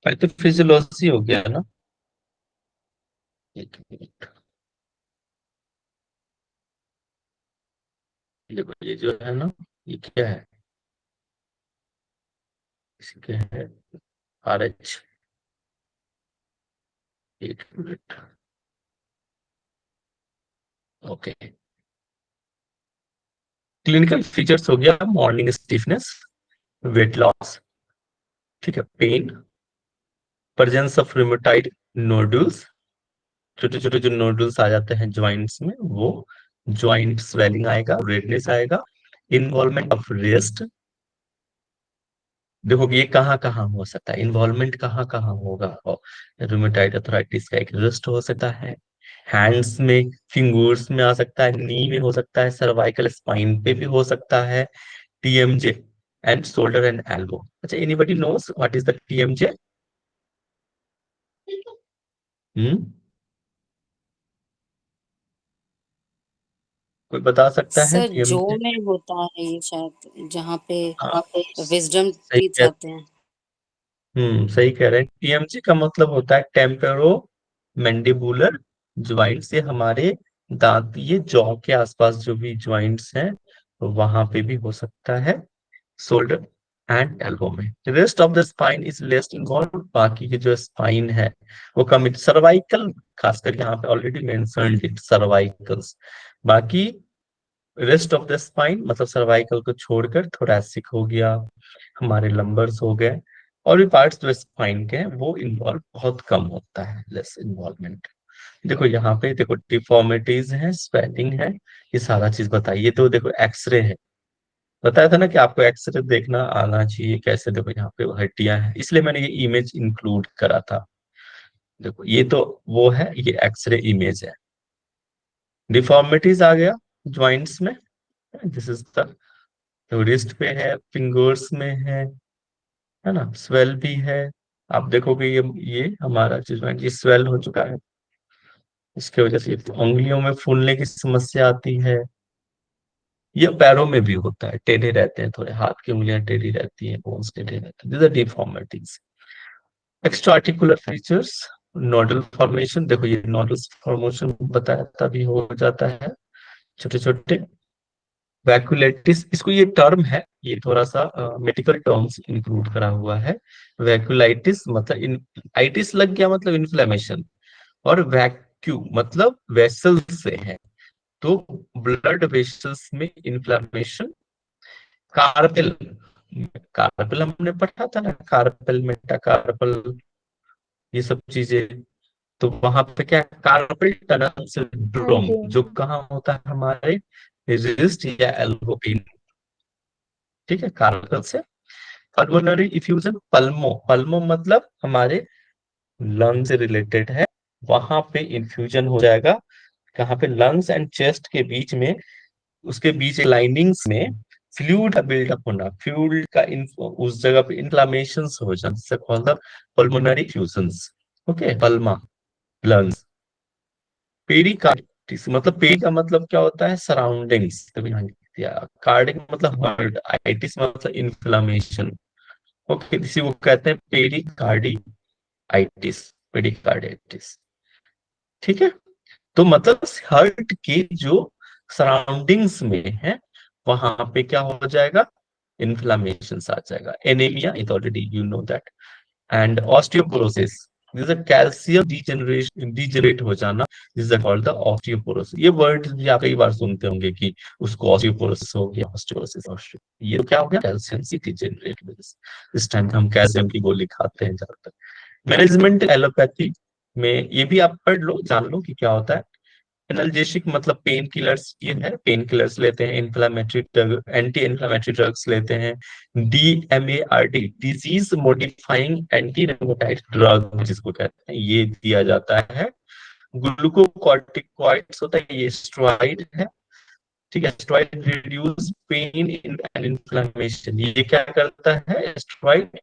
पैथोफिजियोलॉजी हो गया ना। एक मिनट, देखो ये जो है ना, ये क्या है, इसके है आर एच, एक मिनट, ओके। क्लिनिकल फीचर्स हो गया, मॉर्निंग स्टिफनेस, वेट लॉस, ठीक है, पेन, प्रेजेंस ऑफ रूमेटाइड नोडुल्स, छोटे छोटे जो नोडुल्स आ जाते हैं ज्वाइंट्स में, वो ज्वाइंट स्वेलिंग आएगा, रेडनेस आएगा, इन्वॉल्वमेंट ऑफ रेस्ट। देखो कि ये कहाँ कहाँ हो सकता है, इन्वॉल्वमेंट कहाँ कहाँ होगा, रूमेटाइड अर्थराइटिस का एक रेस्ट हो सकता है, हैंड्स में, फिंगर्स में आ सकता है, नी में हो सकता है, सर्वाइकल स्पाइन पे भी हो सकता है, TMJ and shoulder and elbow. अच्छा, anybody knows what is the TMJ? Hmm, कोई बता सकता है सर जो टीएमजे? में होता है ये शायद, जहाँ पे हाँ, विजडम सही टीथ कह, आते हैं। सही कह रहे हैं। टीएमजे का मतलब होता है टेम्पेरो मैंडिबुलर ज्वाइंट, ये हमारे दांत, ये जॉ के आसपास जो भी ज्वाइंट्स हैं वहां पे भी हो सकता है, शोल्डर एंड एल्बो में। Rest of the spine is less involve, बाकी के जो स्पाइन है वो कम, सर्वाइकल खासकर यहाँ पे ऑलरेडी मेंशन्ड इट, सर्वाइकल्स। बाकी रेस्ट ऑफ द स्पाइन मतलब सर्वाइकल को छोड़कर थोरैसिक हो गया, हमारे लंबर्स हो गए, और भी पार्ट्स जो स्पाइन के हैं वो इन्वॉल्व बहुत कम होता है, लेस इन्वॉल्वमेंट। देखो यहाँ पे देखो डिफॉर्मिटीज है, स्वेलिंग है, ये सारा चीज बताइए। तो देखो एक्सरे है, बताया था ना कि आपको एक्सरे देखना आना चाहिए कैसे। देखो यहाँ पे हड्डियां हैं, इसलिए मैंने ये इमेज इंक्लूड करा था। देखो ये तो वो है, ये एक्सरे इमेज है। डिफॉर्मिटीज आ गया ज्वाइंट्स में, दिस इज द, रिस्ट पे है, फिंगर्स में है ना, स्वेल भी है। आप देखोगे ये हमारा जो ज्वाइंट ये स्वेल हो चुका है, इसके वजह से उंगलियों में फूलने की समस्या आती है। ये पैरों में भी होता है, टेढ़े रहते हैं थोड़े, हाथ की उंगलियां टेढ़ी रहती हैं, बोन्स टेढ़े रहते हैं, this are deformities. Extra articular features, nodal formation, देखो ये नोडल फॉर्मेशन बताया तभी हो जाता है छोटे छोटे। वैक्यूलाइटिस, इसको ये टर्म है, ये थोड़ा सा मेडिकल टर्म्स इंक्लूड करा हुआ है। वैक्यूलाइटिस मतलब आइटिस लग गया मतलब इन्फ्लेमेशन, और वैक्यू मतलब वेसल से है, तो ब्लड वेसल्स में इन्फ्लेमेशन। कार्पेल, कार्पेल हमने पढ़ा था ना, कार्पेल मेटाकार्पल ये सब चीजें, तो वहां पे क्या, कार्पल टनल हाँ सिंड्रोम, जी। जो कहाँ होता है, हमारे रिस्ट या एल्बो पेन। ठीक है, कार्पल से। पल्मोनरी इफ्यूजन, पल्मो, पल्मो मतलब हमारे लंग से रिलेटेड है, वहां पे इन्फ्यूजन हो जाएगा, कहाँ पे, लंग्स एंड चेस्ट के बीच में, उसके बीच लाइनिंग्स में फ्लूइड का बिल्डअप होना, फ्लूइड का उस जगह पे इन्फ्लामेशन हो जाना, जिससे called pulmonary effusions. Okay, pulmo, lungs. Pericarditis मतलब, पेरी का मतलब क्या होता है, सराउंडिंग्स, तभी यहाँ लिख दिया। कार्डिक मतलब हार्ट, आइटिस मतलब इन्फ्लामेशन। ओके, इसी को कहते हैं पेरिकार्डिटिस, पेरिकार्डिटिस। ठीक है, तो मतलब हार्ट के जो सराउंडिंग्स में है, वहां पे क्या हो जाएगा, इन्फ्लामेशन आ जाएगा। Anaemia, it already you know that. And osteoporosis, this is calcium degeneration, degenerate हो जाना, this is called the osteoporosis. ये वर्ड भी आप कई बार सुनते होंगे कि उसको ऑस्टियोपोरोसिस हो गया, ऑस्टियोपोरोसिस। ये तो क्या हो गया, कैल्शियम डिजेनरेट। इस टाइम हम कैल्शियम की गोली खाते हैं ज्यादातर। मैनेजमेंट एलोपैथी में ये भी आप पढ़ लो, जान लो कि क्या होता है। एनाल्जेसिक मतलब पेन किलर्स, ये है, पेन किलर्स लेते हैं, inflammatory drug, anti inflammatory drugs लेते हैं। DMARD, disease modifying anti rheumatoid drug जिसको कहते हैं, ये दिया जाता है। ग्लूकोकॉर्टिकॉइड्स होता है, ये स्टेरॉइड है। ठीक है, steroid reduce pain and inflammation, ये क्या करता है स्टेरॉइड,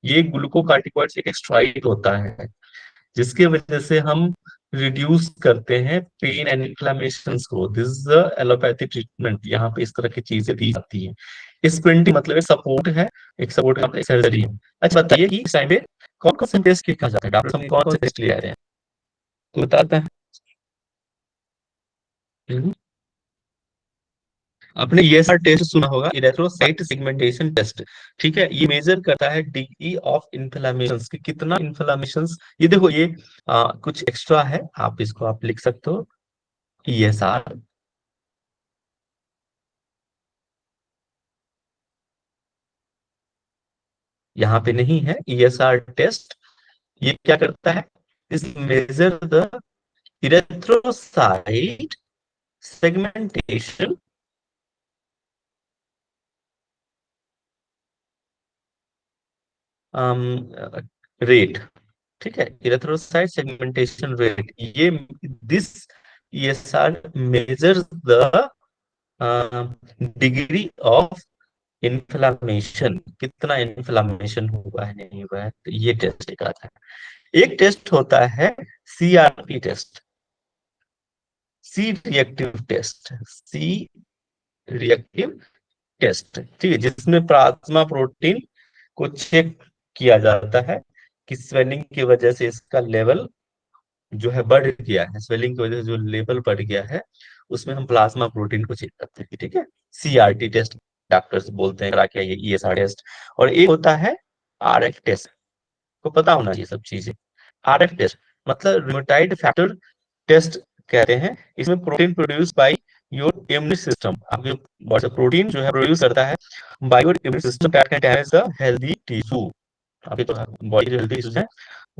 ये ग्लूकोकार्टिकॉइड्स एक स्टेरॉइड होता है, जिसकी वजह से हम रिड्यूस करते हैं पेन एंड इन्फ्लेमेशन को। दिस इज एलोपैथी ट्रीटमेंट, यहाँ पे इस तरह की चीजें दी जाती है। स्प्रिंटिंग मतलब सपोर्ट है, एक सपोर्ट का मतलब सर्जरी है। अच्छा बताइए कि इस टाइम पे कौन कौन से टेस्ट किया जाता है, डॉक्टर साहब कौन से टेस्ट ले आ रहे हैं, तो बताते हैं। हम्म। आपने ESR टेस्ट सुना होगा, इरेथ्रोसाइट सेगमेंटेशन टेस्ट। ठीक है, ये मेजर करता है डिग्री ऑफ इन्फ्लेमेशन की, कितना इन्फ्लेमेशन। ये देखो ये कुछ एक्स्ट्रा है, आप इसको आप लिख सकते हो, ESR। यहाँ पे नहीं है ESR टेस्ट। ये क्या करता है, इस measure the erythrocyte segmentation rate. ठीक है, इरेथ्रोसाइट सेगमेंटेशन रेट, ये this ESR measures the degree of inflammation, कितना इन्फ्लामेशन हुआ है नहीं हुआ है, तो ये टेस्ट एक आता है। एक टेस्ट होता है CRP test, C reactive test, C reactive test. ठीक है, जिसमें प्लाज्मा प्रोटीन को चेक किया जाता है कि स्वेलिंग की वजह से इसका लेवल जो है बढ़ गया है, स्वेलिंग की वजह से जो लेवल बढ़ गया है, उसमें हम प्लाज्मा प्रोटीन को चेक करते हैं। ठीक है, CRT टेस्ट डॉक्टर्स बोलते हैं, करा के ये ESR टेस्ट। और एक होता है RF टेस्ट, को पता होना ये सब चीजें। RF टेस्ट मतलब रूमेटाइड फैक्टर टेस्ट कहते हैं, इसमें protein produce by your immune system, आपके बॉडी से प्रोटीन जो है प्रोड्यूस करता है by your immune system that can damage the healthy tissue. आपके तो बॉडी जो हेल्दी टिश्यूज है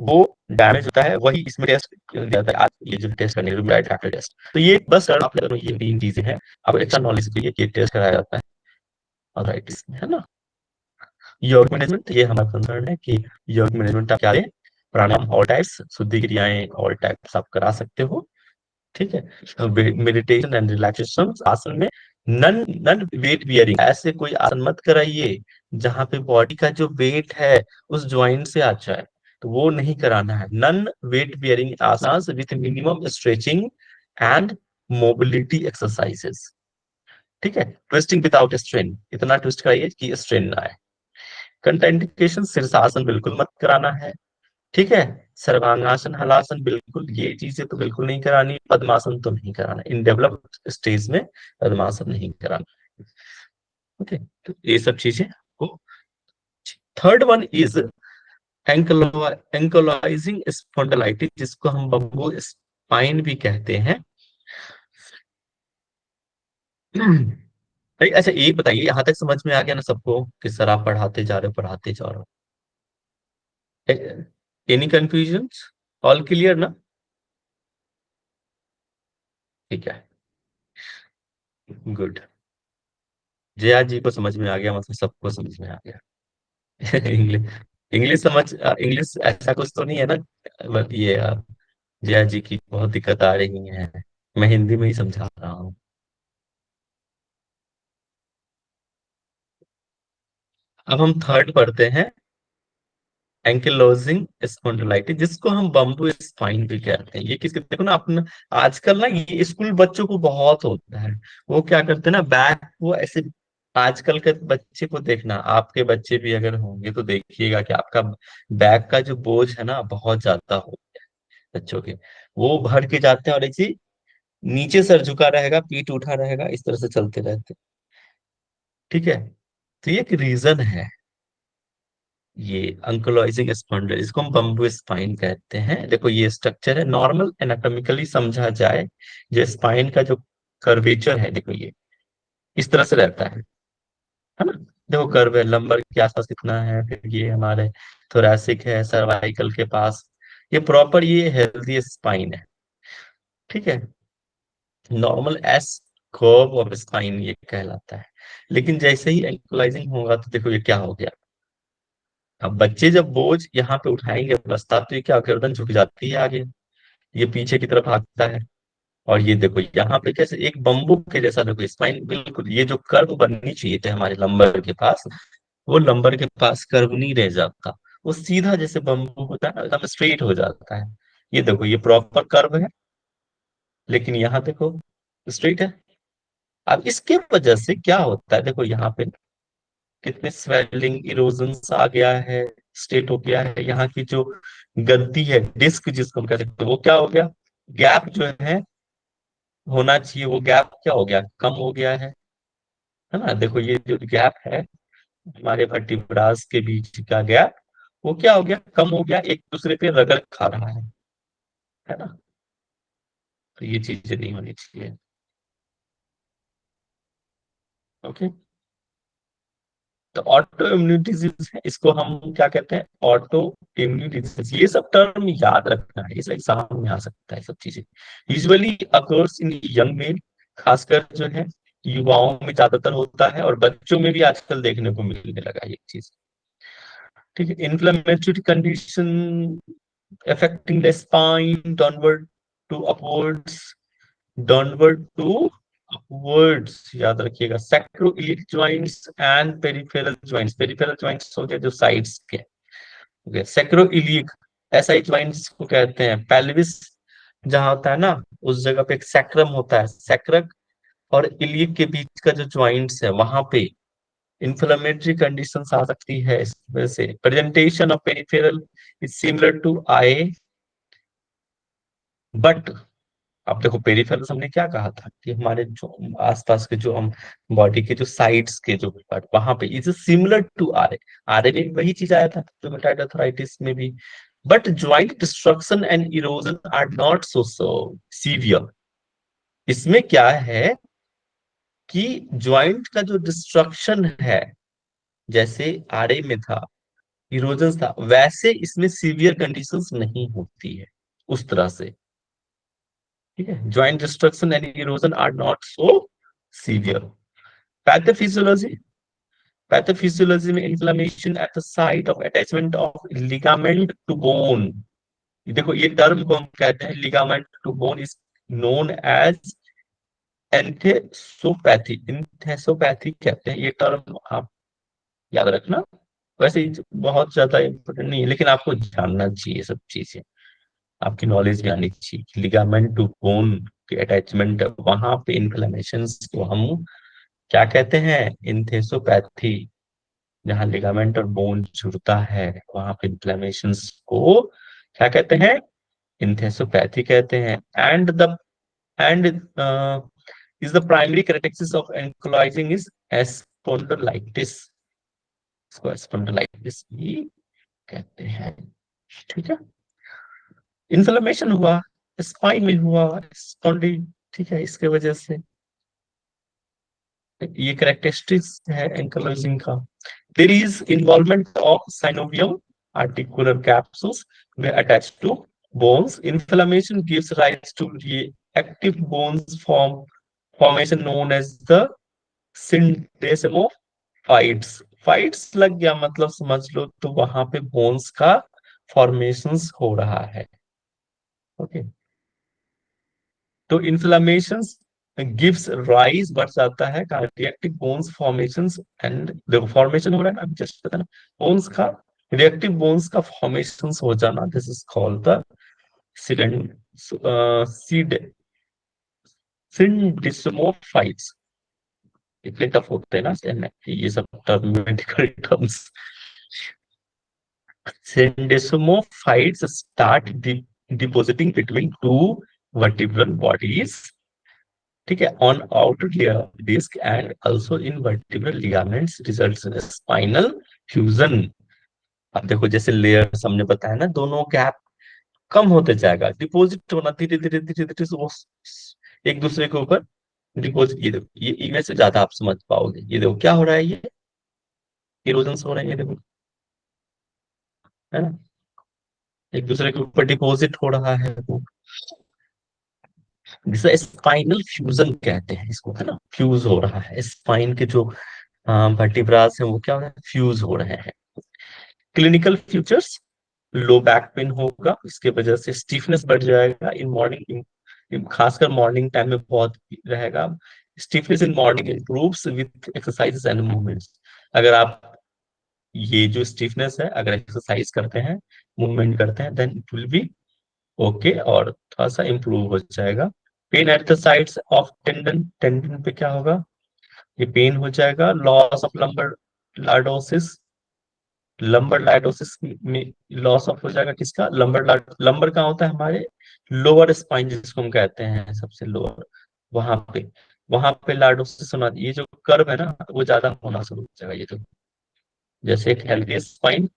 वो डैमेज होता है, वही इसमें टेस्ट किया जाता है। आज ये जो टेस्ट करने रूमेटाइड फैक्टर टेस्ट, तो ये बस आप ये तीन चीजें हैं, आपको एक्स्ट्रा नॉलेज के लिए ये टेस्ट कराया जाता है आर्थराइटिस में, है ना। योग मैनेजमेंट, ये हमारा कंसर्न है कि योग मैनेजमेंट आप क्या है, प्राणायाम ऑल टाइप्स, शुद्धि क्रियाएं ऑल टाइप्स आप करा सकते हो। ठीक है, मेडिटेशन एंड रिलैक्सेशन आसन में नन नन वेट बियरिंग, ऐसे कोई आसन मत कराइए जहां पे बॉडी का जो वेट है उस ज्वाइंट से आ जाए, तो वो नहीं कराना है। नन वेट बियरिंग आसन with minimum stretching and mobility exercises. ठीक है, ट्विस्टिंग विदाउट स्ट्रेन, इतना ट्विस्ट कराइए कि स्ट्रेन ना आए। कंट्राइंडिकेशन, शीर्षासन बिल्कुल मत कराना है, ठीक है। सर्वांगासन, हलासन, बिल्कुल ये चीजें तो बिल्कुल नहीं करानी। पद्मासन तो नहीं कराना, इन डेवलप्ड स्टेज में पद्मासन नहीं कराना। ओके, तो ये सब चीजें को। थर्ड वन इज एंकलाइजिंग स्पॉन्डिलाइटिस, जिसको हम बम्बू स्पाइन भी कहते हैं। अच्छा ये बताइए, यहाँ तक समझ में आ गया ना सबको कि सर आप पढ़ाते जा रहे हो, पढ़ाते जा रहे हो? Any confusion? ऑल क्लियर ना? ठीक है, गुड। जया जी को समझ में आ गया, मतलब सबको समझ में आ गया। इंग्लिश, इंग्लिश समझ, इंग्लिश ऐसा कुछ तो नहीं है ना? बट ये जया जी की बहुत दिक्कत आ रही है, मैं हिंदी में ही समझा रहा हूँ। अब हम थर्ड पढ़ते हैं, एंकिलोजिंग स्पॉन्डिलाइटिस, जिसको हम बम्बू स्पाइन भी कहते हैं। ये किसके, देखो ना अपना आजकल ना ये स्कूल बच्चों को बहुत होता है। वो क्या करते हैं ना, बैक वो ऐसे, आजकल के बच्चे को देखना, आपके बच्चे भी अगर होंगे तो देखिएगा कि आपका बैग का जो बोझ है ना बहुत ज्यादा हो गया है बच्चों के। वो भर के जाते हैं और ऐसे नीचे सर झुका रहेगा, पीठ उठा रहेगा, इस तरह से चलते रहते हैं, ठीक है। तो ये एक रीजन है, ये अंकलोजिंग स्पॉन्डिल, इसको हम बम्बू स्पाइन कहते हैं। देखो ये स्ट्रक्चर है, नॉर्मल एनाटॉमिकली समझा जाए, जो स्पाइन का जो कर्वेचर है, देखो ये इस तरह से रहता है ना। देखो कर्व है, लंबर के आसपास कितना है, फिर ये हमारे थोरैसिक है, सर्वाइकल के पास, ये प्रॉपर ये हेल्दी स्पाइन है, ठीक है। Normal S curve of spine ये कहलाता है। लेकिन जैसे ही एंकलाइजिंग होगा तो देखो ये क्या हो गया। अब बच्चे जब बोझ यहाँ पे उठाएंगे बस्ता, तो ये क्या, गर्दन झुक जाती है आगे, ये पीछे की तरफ भागता है। और ये देखो यहाँ पे कैसे एक बम्बू के जैसा, देखो स्पाइन बिल्कुल, ये जो कर्व बननी चाहिए थे हमारे लंबर के पास, वो लंबर के पास कर्व नहीं रह जाता, वो सीधा जैसे बम्बू होता है ना, एकदम स्ट्रेट हो जाता है। ये देखो ये प्रॉपर कर्व है, लेकिन यहाँ देखो स्ट्रेट है। अब इसके वजह से क्या होता है, देखो यहाँ पे कितने स्वेलिंग, इरोजन आ गया है, स्ट्रेट हो गया है। यहाँ की जो गद्दी है, डिस्क जिसको हम कहते हैं, वो क्या हो गया, गैप जो है होना चाहिए, वो गैप क्या हो गया, कम हो गया है ना। देखो ये जो गैप है हमारे वर्टिब्रास के बीच का गैप, वो क्या हो गया, कम हो गया, एक दूसरे पे रगड़ खा रहा है ना। तो ये चीजें नहीं होनी चाहिए। ओके, तो ऑटो इम्यून डिजीज है, इसको हम क्या कहते हैं, ऑटो इम्यून डिजीज। ये सब टर्म याद रखना है, इस एग्जाम में आ सकता है सब चीजें। Usually occurs in young mail, खासकर जो है युवाओं में ज्यादातर होता है, और बच्चों में भी आजकल देखने को मिलने लगा है ये चीज, ठीक है। Inflammatory condition affecting the spine downward to upwards, downward to upwards, याद रखिएगा। sacroiliac joints and peripheral joints, peripheral joints हो गए जो साइड्स के, okay। sacroiliac SI joints को कहते हैं, pelvis जहां होता है ना, उस जगह पे एक सैक्रम होता है, सैक्रक और इलियक के बीच का जो ज्वाइंट्स है वहां पे इंफ्लेमेटरी कंडीशंस आ सकती है इस वजह से। Presentation of peripheral is similar to I, but अब देखो पेरिफेरल हमने क्या कहा था कि हमारे जो आसपास के जो हम बॉडी के जो साइड्स के जो पार्ट, वहां पे is similar to RA, RA में वही चीज आया था रूमेटॉइड आर्थराइटिस में भी। But joint destruction and erosion are not so severe. इसमें क्या है कि ज्वाइंट का जो डिस्ट्रक्शन है, जैसे आरए में था, इरोजन था, वैसे इसमें सीवियर कंडीशंस नहीं होती है उस तरह से, ठीक है। Joint destruction and erosion are not so severe. Pathophysiology, pathophysiology में inflammation at the site of attachment of ligament to bone, देखो ये टर्म को हम कहते हैं ligament to bone, is known as enthesopathy, enthesopathy कहते हैं। ये टर्म आप याद रखना, वैसे ही बहुत ज्यादा इंपॉर्टेंट नहीं है, लेकिन आपको जानना चाहिए सब चीजें, आपकी नॉलेज में आनी चाहिए। लिगामेंट टू बोन के अटैचमेंट, वहां पे इन्फ्लेमेशन को हम क्या कहते हैं? इंथेसोपैथी। जहाँ लिगामेंट और बोन जुड़ता है वहां पे इन्फ्लेमेशन को क्या कहते हैं? इंथेसोपैथी कहते हैं। And is the primary characteristic of ankylosing is spondylitis। इसको spondylitis भी कहते हैं। ठीक है, इन्फ्लेमेशन हुआ, स्पाइन में हुआ, स्पॉन्डी, ठीक है, इसके वजह से ये कैरेक्टरिस्टिक्स है एंकलोजिंग का। There is involvement of synovium articular capsules में attach to bones. Inflammation gives rise to active bones formation known as the syndesmophytes. Phytes लग गया मतलब समझ लो, तो वहां पे बोन्स का फॉर्मेशंस हो रहा है। ओके, तो इन्फ्लेमेशन गिव्स राइज बढ़ जाता है रिएक्टिव बोन्स फॉर्मेशंस। एंड देखो फॉर्मेशन हो रहा है ना, जस्ट पता ना, बोन्स का रिएक्टिव बोन्स का फॉर्मेशंस हो जाना, दिस इज कॉल्ड द सिंडिस्मोफाइट्स। इतने टफ होते हैं ना ये सब term, medical terms. सिंडिस्मोफाइट्स start depositing between two vertebral bodies, ठीक है, on outer disc and also in vertebral ligaments results in spinal fusion. अब देखो जैसे लेयर्स हमने बताया ना, दोनों गैप कम होते जाएगा, डिपॉजिट होना धीरे धीरे धीरे धीरे वो एक दूसरे के ऊपर डिपॉजिट। ये देखो, ये इमेज से ज्यादा आप समझ पाओगे। ये देखो क्या हो रहा है, ये इरोजन हो रहा है, ये देखो, है ना, एक दूसरे के ऊपर डिपॉजिट हो रहा है वो। जिसे स्पाइनल फ्यूजन कहते हैं इसको, है ना, फ्यूज हो रहा है स्पाइन के जो वर्टिब्रास हैं वो क्या हो रहा है, फ्यूज हो रहे हैं। Clinical features, low back pain होगा, इसके वजह से स्टीफनेस बढ़ जाएगा इन मॉर्निंग, खासकर मॉर्निंग टाइम में बहुत रहेगा। Stiffness in morning improves with exercises and movements. अगर आप ये जो स्टीफनेस है अगर एक्सरसाइज करते हैं, मूवमेंट करते हैं, then it will be okay, और थोड़ा सा इंप्रूव हो जाएगा। Pain at the sides of tendon, tendon पे क्या होगा, ये पेन हो जाएगा। Loss of lumbar lordosis, lumbar lordosis में लॉस ऑफ हो जाएगा किसका, लंबर कहाँ होता है, हमारे लोअर स्पाइन जिसको हम कहते हैं सबसे लोअर, वहां पे लाइडोसिस होना। ये जो कर्व है ना वो ज्यादा होना शुरू हो जाएगा। ये तो जैसे एक हेल्दी स्पाइन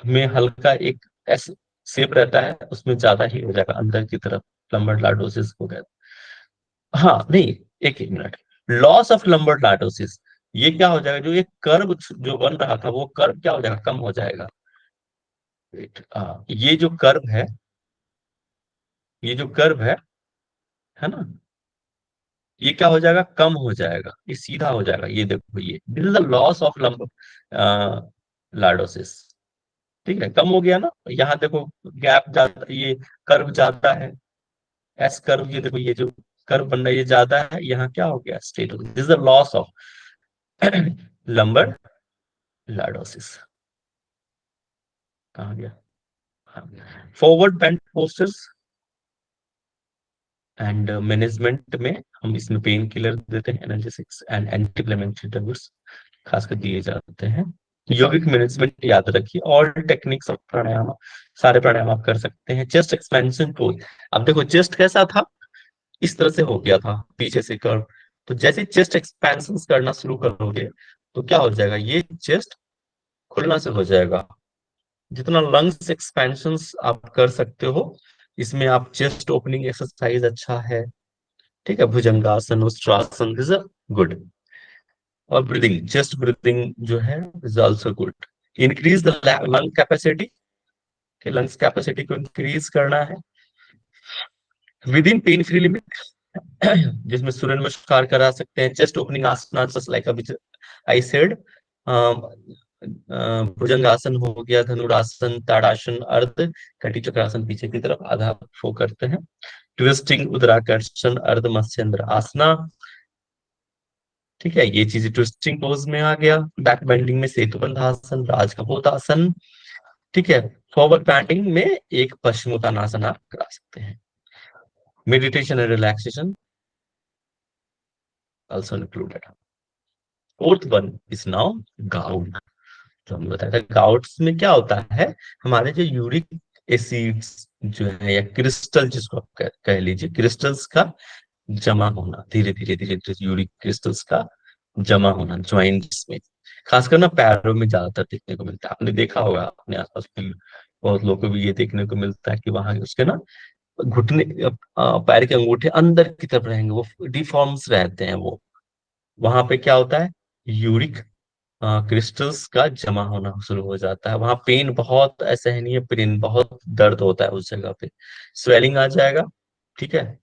में हल्का एक एस शेप रहता है, उसमें ज्यादा ही हो जाएगा अंदर की तरफ, लंबर लाइडोसिस हो गया। हाँ नहीं, एक एक मिनट, लॉस ऑफ लंबर लाइडोसिस, ये क्या हो जाएगा, जो ये कर्व जो बन रहा था वो कर्व क्या हो जाएगा, कम हो जाएगा। ये जो कर्व है, ये जो कर्व है ना, ये क्या हो जाएगा, कम हो जाएगा, ये सीधा हो जाएगा। ये देखो, ये this is the loss of लंब लार्डोसिस। ठीक है, कम हो गया ना, यहाँ देखो गैप ज्यादा, ये कर्व ज्यादा है, एस कर्व, ये देखो ये जो कर्व बन रहा है ये ज्यादा है, यहाँ क्या हो गया, स्ट्रेट हो गया। This is the loss of lumbar lordosis. कहाँ गया, forward bent postures and management में हम इसमें पेन किलर देते हैं, analgesics and anti inflammatory drugs खासकर दिए जाते हैं। यौगिक मैनेजमेंट याद रखिए, ऑल टेक्निक्स ऑफ प्राणायाम, सारे प्राणायाम आप कर सकते हैं। चेस्ट एक्सपेंशन टूल, अब देखो चेस्ट कैसा था, इस तरह से हो गया था पीछे से कर्व, तो जैसे चेस्ट एक्सपेंशन करना शुरू करोगे तो क्या हो जाएगा, ये चेस्ट खुलना से हो जाएगा। जितना लंग्स एक्सपेंशन आप कर सकते हो इसमें, आप चेस्ट ओपनिंग एक्सरसाइज अच्छा है, ठीक है, भुजंगासन, उष्ट्रासन, दिस इज गुड। और ब्रीदिंग, चेस्ट ब्रीदिंग जो है is also good. Increase the lung capacity, कि लंग्स कैपेसिटी को इंक्रीज करना है with in pain free limit, जिसमें सूर्य नमस्कार करा सकते हैं, चेस्ट ओपनिंग आसन जस्ट लाइक आई सेड, भुजंगासन हो गया, धनुरासन, ताड़ासन, अर्ध कटी चक्रासन, पीछे की तरफ आधा फो करते हैं, ट्विस्टिंग, उदराकर्षण, अर्ध मत्स्येंद्र आसना, ठीक है, ये चीज ट्विस्टिंग पोज में आ गया। बैक बेंडिंग में सेतुबंधासन, राजकपोतासन, ठीक है, फॉरवर्ड बेंडिंग में एक पश्चिमोत्तानासन आप करा सकते हैं। Meditation and relaxation, also included. Fourth one is now gout. जो हमने बताया था, गाउट्स में क्या होता है, हमारे जो यूरिक एसिड्स जो है या क्रिस्टल जिसको आप कह लीजिए, क्रिस्टल्स का जमा होना, धीरे धीरे धीरे धीरे यूरिक क्रिस्टल्स का जमा होना जॉइंट्स में, खासकर ना पैरों में ज्यादातर देखने को मिलता है। आपने देखा होगा अपने आसपास भी बहुत लोगों को भी ये देखने को मिलता है कि वहां उसके ना घुटने पैर के अंगूठे अंदर की तरफ रहेंगे, वो डिफॉर्म्स रहते हैं। वो वहां पे क्या होता है, यूरिक क्रिस्टल्स का जमा होना शुरू हो जाता है। वहां पेन, बहुत असहनीय पेन, बहुत दर्द होता है उस जगह पे, स्वेलिंग आ जाएगा। ठीक है।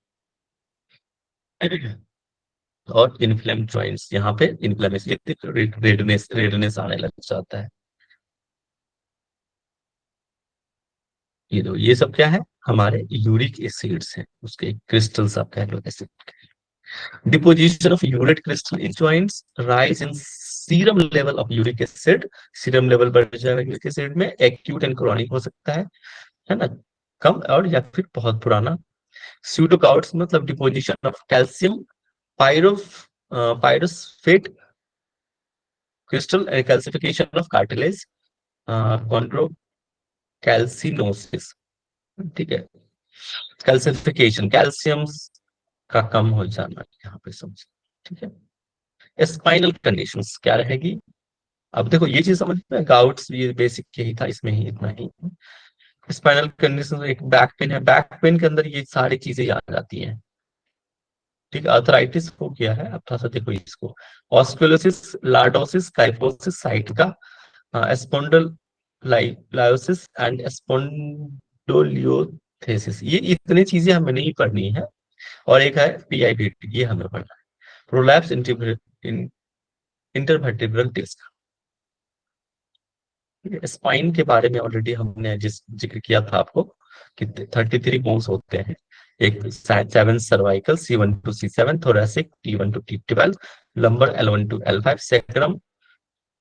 और इन्फ्लेम जॉइंट्स, यहाँ पे इन्फ्लेमेशन, रेडनेस रेडनेस आने लग जाता है। ये दो, ये सब क्या है, हमारे यूरिक एसिड्स हैं, उसके क्रिस्टल्स आप कह लो acid. Deposition of uric crystal in joints, rise in serum level of uric acid, serum level बढ़ जाएगा यूरिक एसिड में, एक्यूट एंड क्रोनिक हो सकता है ना, कम और या फिर बहुत पुराना। स्यूडोकाउट्स मतलब deposition of calcium pyrophosphate crystal and calcification of cartilage, chondrocalcinosis. ठीक है, कैल्सिफिकेशन, कैल्शियम का कम हो जाना यहाँ पे समझ। ठीक है। स्पाइनल कंडीशंस क्या रहेगी, अब देखो ये चीज समझ में, गाउट्स ये बेसिक यही था, इसमें ही इतना ही। स्पाइनल कंडीशन, एक बैक पेन है, बैक पेन के अंदर ये सारी चीजें आ जाती हैं। ठीक है, अर्थराइटिस हो गया है, अब थोड़ा सा देखो इसको, ऑस्कुलोसिस, लार्डोसिस, काइफोसिस साइट का, स्पॉन्डल लायोसिस एंड स्पॉन्डोलियोथेसिस, ये इतनी चीजें हमें नहीं पढ़नी है। और एक है पीआईबीटी, ये हमें पढ़ना है। Prolapse intervertebral disc. स्पाइन के बारे में ऑलरेडी हमने जिस जिक्र किया था आपको कि 33 बोन्स होते हैं, एक 7 cervical, C1 to C7, thoracic T1 to T12, lumbar L1 to L5, sacrum.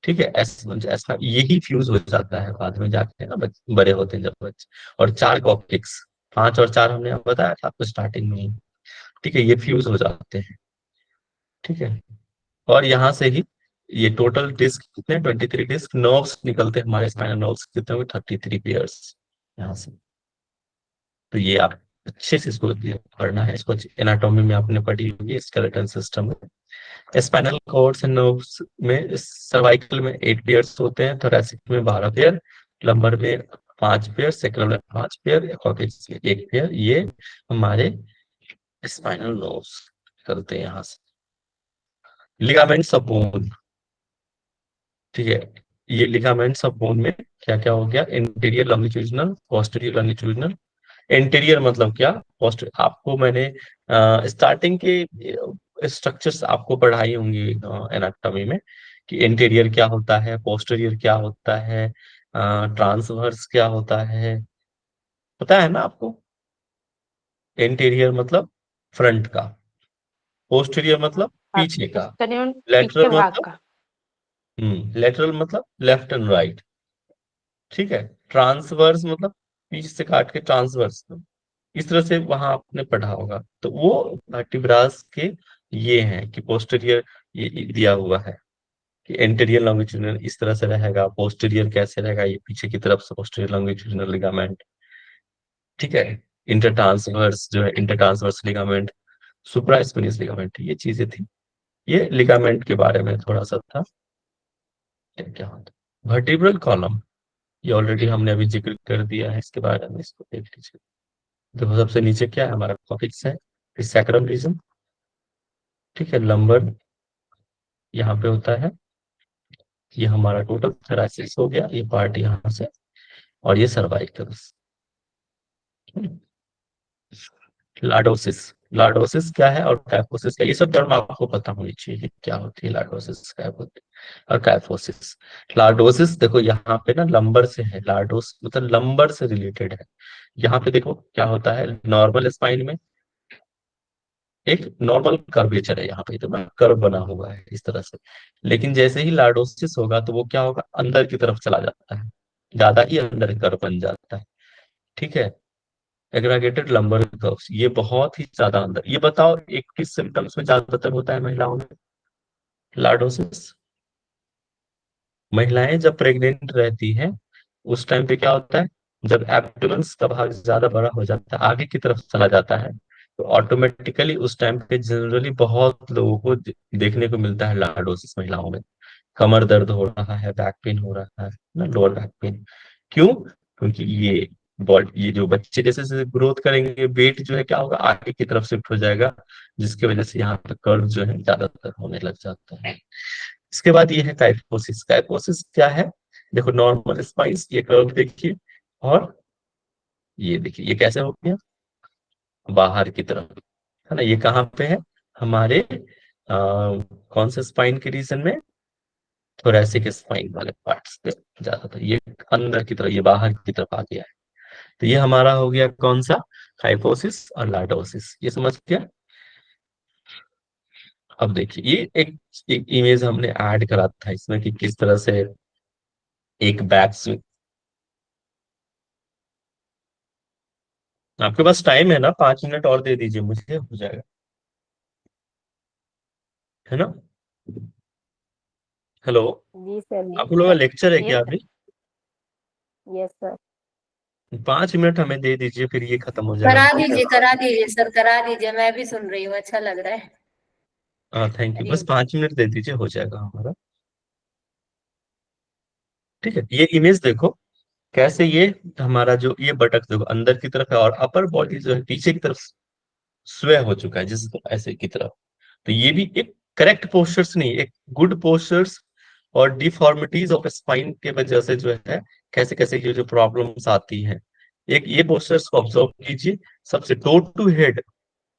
ठीक है, S1 यही फ्यूज हो जाता है बाद में जाके ना, बड़े होते हैं जब बच्चे। और 4 कॉक्लिक्स, 5 और 4 हमने बताया था आपको स्टार्टिंग में ही। ठीक है, ये फ्यूज हो जाते हैं। ठीक है, और यहाँ से ही ये टोटल डिस्क कितने, 23 डिस्क, नर्व्स निकलते हैं हमारे स्पाइनल नर्व्स कितने हुए, 33 पेयर्स यहाँ से। तो ये आप अच्छे से इसको पढ़ना है, इसको एनाटॉमी में आपने पढ़ी होगी, स्केलेटन सिस्टम में। स्पाइनल कॉर्ड्स एंड नर्व्स में सर्वाइकल में 8 पेयर्स होते हैं, थोरेसिक में 12 पेयर, लंबर में 5 पेयर, सेक्रम में 5 पेयर, कॉर्टेक्स में 1 पेयर। ये हमारे स्पाइनल नर्व्स निकलते हैं यहाँ से। लिगामेंट्स ऑफ बोन, ठीक है, ये लिगामेंट्स ऑफ बोन में क्या क्या हो गया, interior longitudinal, posterior longitudinal. Interior मतलब क्या, पोस्ट, आपको मैंने स्टार्टिंग के स्ट्रक्चर्स आपको पढ़ाई होंगी एनाटॉमी में, कि इंटीरियर क्या होता है, पोस्टीरियर क्या होता है, ट्रांसवर्स क्या होता है, पता है ना आपको। इंटीरियर मतलब फ्रंट का, पोस्टीरियर मतलब पीछे का, एक्सटेरियर पीछे लेटरल भाग मतलब का। लेटरल मतलब लेफ्ट एंड राइट। ठीक है, ट्रांसवर्स मतलब पीछे से काट के ट्रांसवर्स, इस तरह से वहां आपने पढ़ा होगा। तो वो वर्टिब्रास के ये हैं कि पोस्टीरियर ये दिया हुआ है कि एंटीरियर लॉन्गिट्यूडिनल इस तरह से रहेगा, पोस्टीरियर कैसे रहेगा, ये पीछे की तरफ से पोस्टीरियर लॉन्गिट्यूडिनल लिगामेंट। ठीक है, इंटरट्रांसवर्स जो है, इंटरट्रांसवर्स लिगामेंट, सुप्रास्पिनियस लिगामेंट, ये चीजें थी। ये लिगामेंट के बारे में थोड़ा सा था। क्या होता है वर्टिब्रल कॉलम, ये ऑलरेडी हमने अभी जिक्र कर दिया है इसके बारे में, इसको देख लीजिए। देखो सबसे नीचे क्या है, हमारा कॉर्टेक्स है, फिर सैक्रम रीजन। ठीक है, लंबर यहाँ पे होता है, ये हमारा टोटल थोरैसिस हो गया, ये पार्ट यहाँ से, और ये सर्वाइकल्स। लार्डोसिस, लार्डोसिस क्या है और कैफोसिस क्या, ये सब टर्म आपको पता होनी चाहिए कि क्या होती है लार्डोसिस, और कैफोसिस। लार्डोसिस देखो यहाँ पे ना लंबर से है, लार्डोस मतलब लंबर से रिलेटेड है। यहाँ पे देखो क्या होता है, नॉर्मल स्पाइन में एक नॉर्मल कर्वेचर है, यहाँ पे तो कर्व बना हुआ है इस तरह से। लेकिन जैसे ही लार्डोसिस होगा तो वो क्या होगा, अंदर की तरफ चला जाता है, ज्यादा ही अंदर कर्व बन जाता है। ठीक है, एग्रागेटेड लंबर कर्व्स, ये बहुत ही ज्यादा अंदर। ये बताओ एक किस सिम्टम्स में ज्यादातर होता है महिलाओं में लार्डोसिस? महिलाएं जब प्रेग्नेंट रहती हैं उस टाइम पे क्या होता है, जब एब्डोमेन्स का भाग ज्यादा बड़ा हो जाता है, आगे की तरफ चला जाता है, तो ऑटोमेटिकली उस टाइम पे जनरली बहुत लोगों को देखने को मिलता है लार्डोसिस महिलाओं में। कमर दर्द हो रहा है, बैक पेन हो रहा है ना, लोअर बैक पेन। क्यों? क्योंकि ये बॉडी, ये जो बच्चे जैसे जैसे ग्रोथ करेंगे, वेट जो है क्या होगा, आगे की तरफ शिफ्ट हो जाएगा, जिसकी वजह से यहाँ पे कर्व जो है ज्यादातर होने लग जाता है। इसके बाद ये है काइफोसिस। काइफोसिस क्या है? देखो नॉर्मल स्पाइस, ये कर्व देखिए, और ये देखिए ये कैसे हो गया, बाहर की तरफ, है ना। ये कहाँ पे है? हमारे कौन से स्पाइन के रीजन में? थोरैसिक स्पाइन वाले पार्ट्स पे ज्यादातर। ये अंदर की तरफ, ये बाहर की तरफ आ गया है। तो ये हमारा हो गया कौन सा, काइफोसिस और लार्डोसिस, ये समझ गया। अब देखिए ये एक इमेज हमने ऐड करा था इसमें कि किस तरह से एक बैक स्विंग। आपके पास टाइम है ना, 5 मिनट और दे दीजिए मुझे, हो जाएगा, है ना। हेलो, जी सर। आपको लोग लेक्चर है क्या यस अभी? Yes sir. 5 मिनट हमें दे दीजिए, फिर ये खत्म हो जाएगा, ठीक है। करा दीजिए सर, करा दीजिए, मैं भी सुन रही हूँ, अच्छा लग रहा है। हाँ थैंक यू, बस 5 मिनट दे दीजिए, हो जाएगा हमारा, ठीक है। ये इमेज देखो कैसे, ये हमारा जो ये बटक देखो अंदर की तरफ है, और अपर बॉडी जो है पीछे की तरफ स्वे हो चुका है, जिस ऐसे की तरफ। तो ये भी एक करेक्ट पोस्चर्स नहीं, एक गुड पोस्चर्स और डिफॉर्मिटीज ऑफ स्पाइन के वजह से जो है कैसे कैसे ये जो प्रॉब्लम्स आती हैं। एक ये पोस्चर्स को ऑब्जर्व कीजिए। सबसे टो टू हेड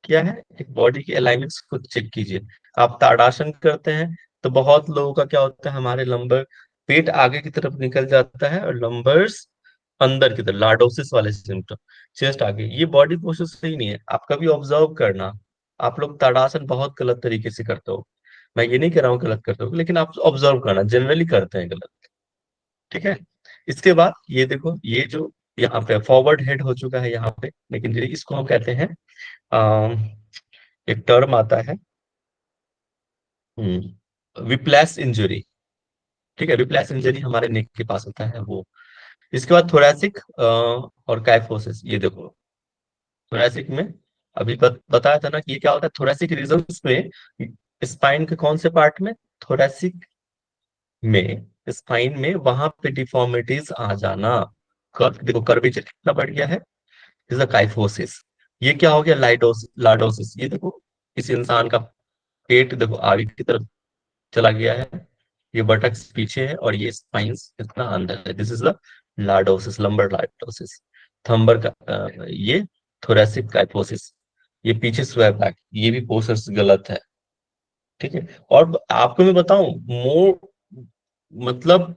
क्या है, एक बॉडी की अलाइनमेंट्स को चेक कीजिए। आप ताड़ासन करते हैं तो बहुत लोगों का क्या होता है, हमारे लंबर, पेट आगे की तरफ निकल जाता है और लंबर्स अंदर की तरफ, लार्डोसिस वाले सिम्टम, चेस्ट आगे। ये बॉडी पोस्चर सही नहीं है, आप कभी ऑब्जर्व करना। आप लोग ताड़ासन बहुत गलत तरीके से करते हो, मैं ये नहीं कह रहा हूँ गलत करते हो, लेकिन आप ऑब्जर्व करना, जनरली करते हैं गलत, ठीक है। इसके बाद ये देखो, ये जो यहाँ पे फॉरवर्ड हेड हो चुका है यहाँ पे, लेकिन इसको हम कहते हैं एक टर्म आता है विप्लैश इंजरी, ठीक है। विप्लैश इंजरी हमारे नेक के पास होता है वो। इसके बाद थोरैसिक और काइफोसिस, ये देखो थोरैसिक में अभी बताया था ना कि ये क्या होता है, थोरैसिक रीजन्स में स्पाइन के कौन से पार्ट में, थोरैसिक में, स्पाइन में, वहां पे डिफॉर्मिटीज आ जाना। देखो कर्वेचर कितना बढ़ गया है, इज अ काइफोसिस। ये क्या हो गया, लाइडोसिस। ये देखो इस इंसान का पेट देखो आगे की तरफ चला गया है, ये बटक्स पीछे है और ये स्पाइंस इतना अंदर है। This is the lordosis, lumbar lordosis. Lumbar का ये थोरैसिक काइफोसिस, ये पीछे स्वेप बैक, ये भी पोस्चर्स गलत है, ठीक है। और आपको मैं बताऊं, मोर मतलब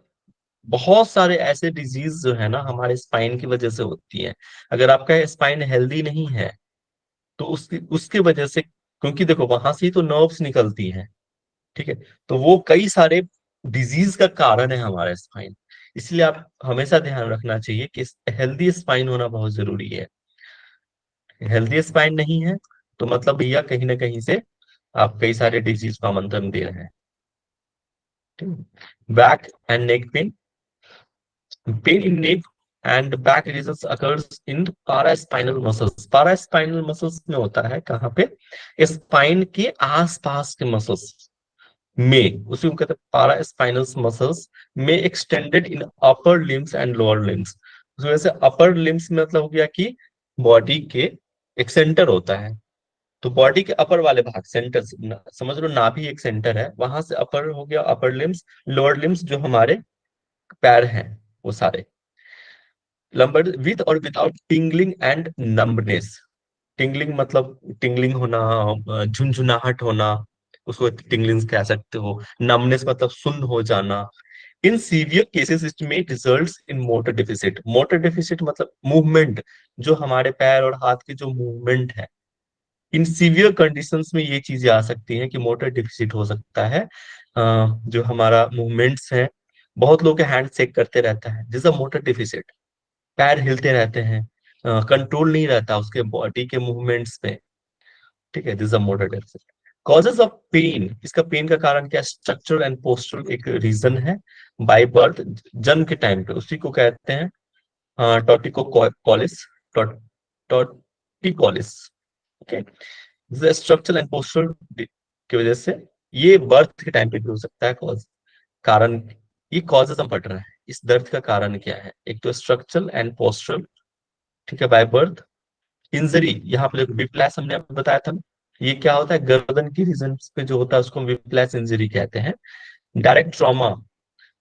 बहुत सारे ऐसे डिजीज जो है ना हमारे स्पाइन की वजह से होती है। अगर आपका स्पाइन हेल्दी नहीं है तो उसकी उसकी वजह से, क्योंकि देखो वहां से ही तो नर्व्स निकलती हैं, ठीक है, तो वो कई सारे डिजीज का कारण है हमारा स्पाइन। इसलिए आप हमेशा ध्यान रखना चाहिए कि हेल्दी स्पाइन होना बहुत जरूरी है। हेल्दी स्पाइन नहीं है तो मतलब भैया कहीं ना कहीं से आप कई सारे डिजीज को आमंत्रण दे रहे हैं, ठीक है। Back and neck pain, pain in neck and back regions occurs in paraspinal muscles. Paraspinal muscles में होता है कहाँ पे, स्पाइन के आसपास के मसल्स में, उसी को कहते हैं पारा स्पाइनल मसल्स में, extended in upper limbs and lower limbs. उस वजह से अपर लिम्स में मतलब हो गया कि बॉडी के एक सेंटर होता है, तो बॉडी के अपर वाले भाग, सेंटर समझ लो, नाभि एक सेंटर है, वहां से अपर हो गया अपर लिम्स, लोअर लिम्स जो हमारे पैर हैं वो सारे। लंबर विद और without tingling and numbness. Tingling मतलब टिंगलिंग होना, झुंझुनाहट होना, उसको टिंगलिंग कह सकते हो। नमनेस मतलब सुन्न हो जाना। इन सीवियर केसेस इट में results in motor deficit. Motor deficit मतलब मूवमेंट, जो हमारे पैर और हाथ की जो मूवमेंट है, इन सीवियर कंडीशंस में ये चीजें आ सकती हैं कि मोटर डेफिसिट हो सकता है। जो हमारा मूवमेंट्स है, बहुत लोग के हैंड शेक करते रहता है, जिसका मोटर डेफिसिट, पैर हिलते रहते हैं, कंट्रोल नहीं रहता उसके बॉडी के मूवमेंट्स पे, ठीक है, this is a motor deficit. Causes of pain, इसका पेन का कारण क्या, स्ट्रक्चरल एंड पोस्चरल एक रीजन है। बाय बर्थ, जन्म के टाइम पे, उसी को कहते हैं torticollis, torticollis, okay. Structural and postural की वजह से ये बर्थ के टाइम पे भी हो सकता है कॉज, कारण। ये कॉजेज हम पढ़ रहे हैं, इस दर्द का कारण क्या है, एक तो स्ट्रक्चरल एंड पोस्चरल, ठीक है, बाय बर्थ। इंजरी, यहाँ पे विप्लैश हमने आपको बताया था ना, ये क्या होता है, गर्दन की रीजन पे जो होता है उसको विप्लैश इंजरी कहते हैं। डायरेक्ट ट्रॉमा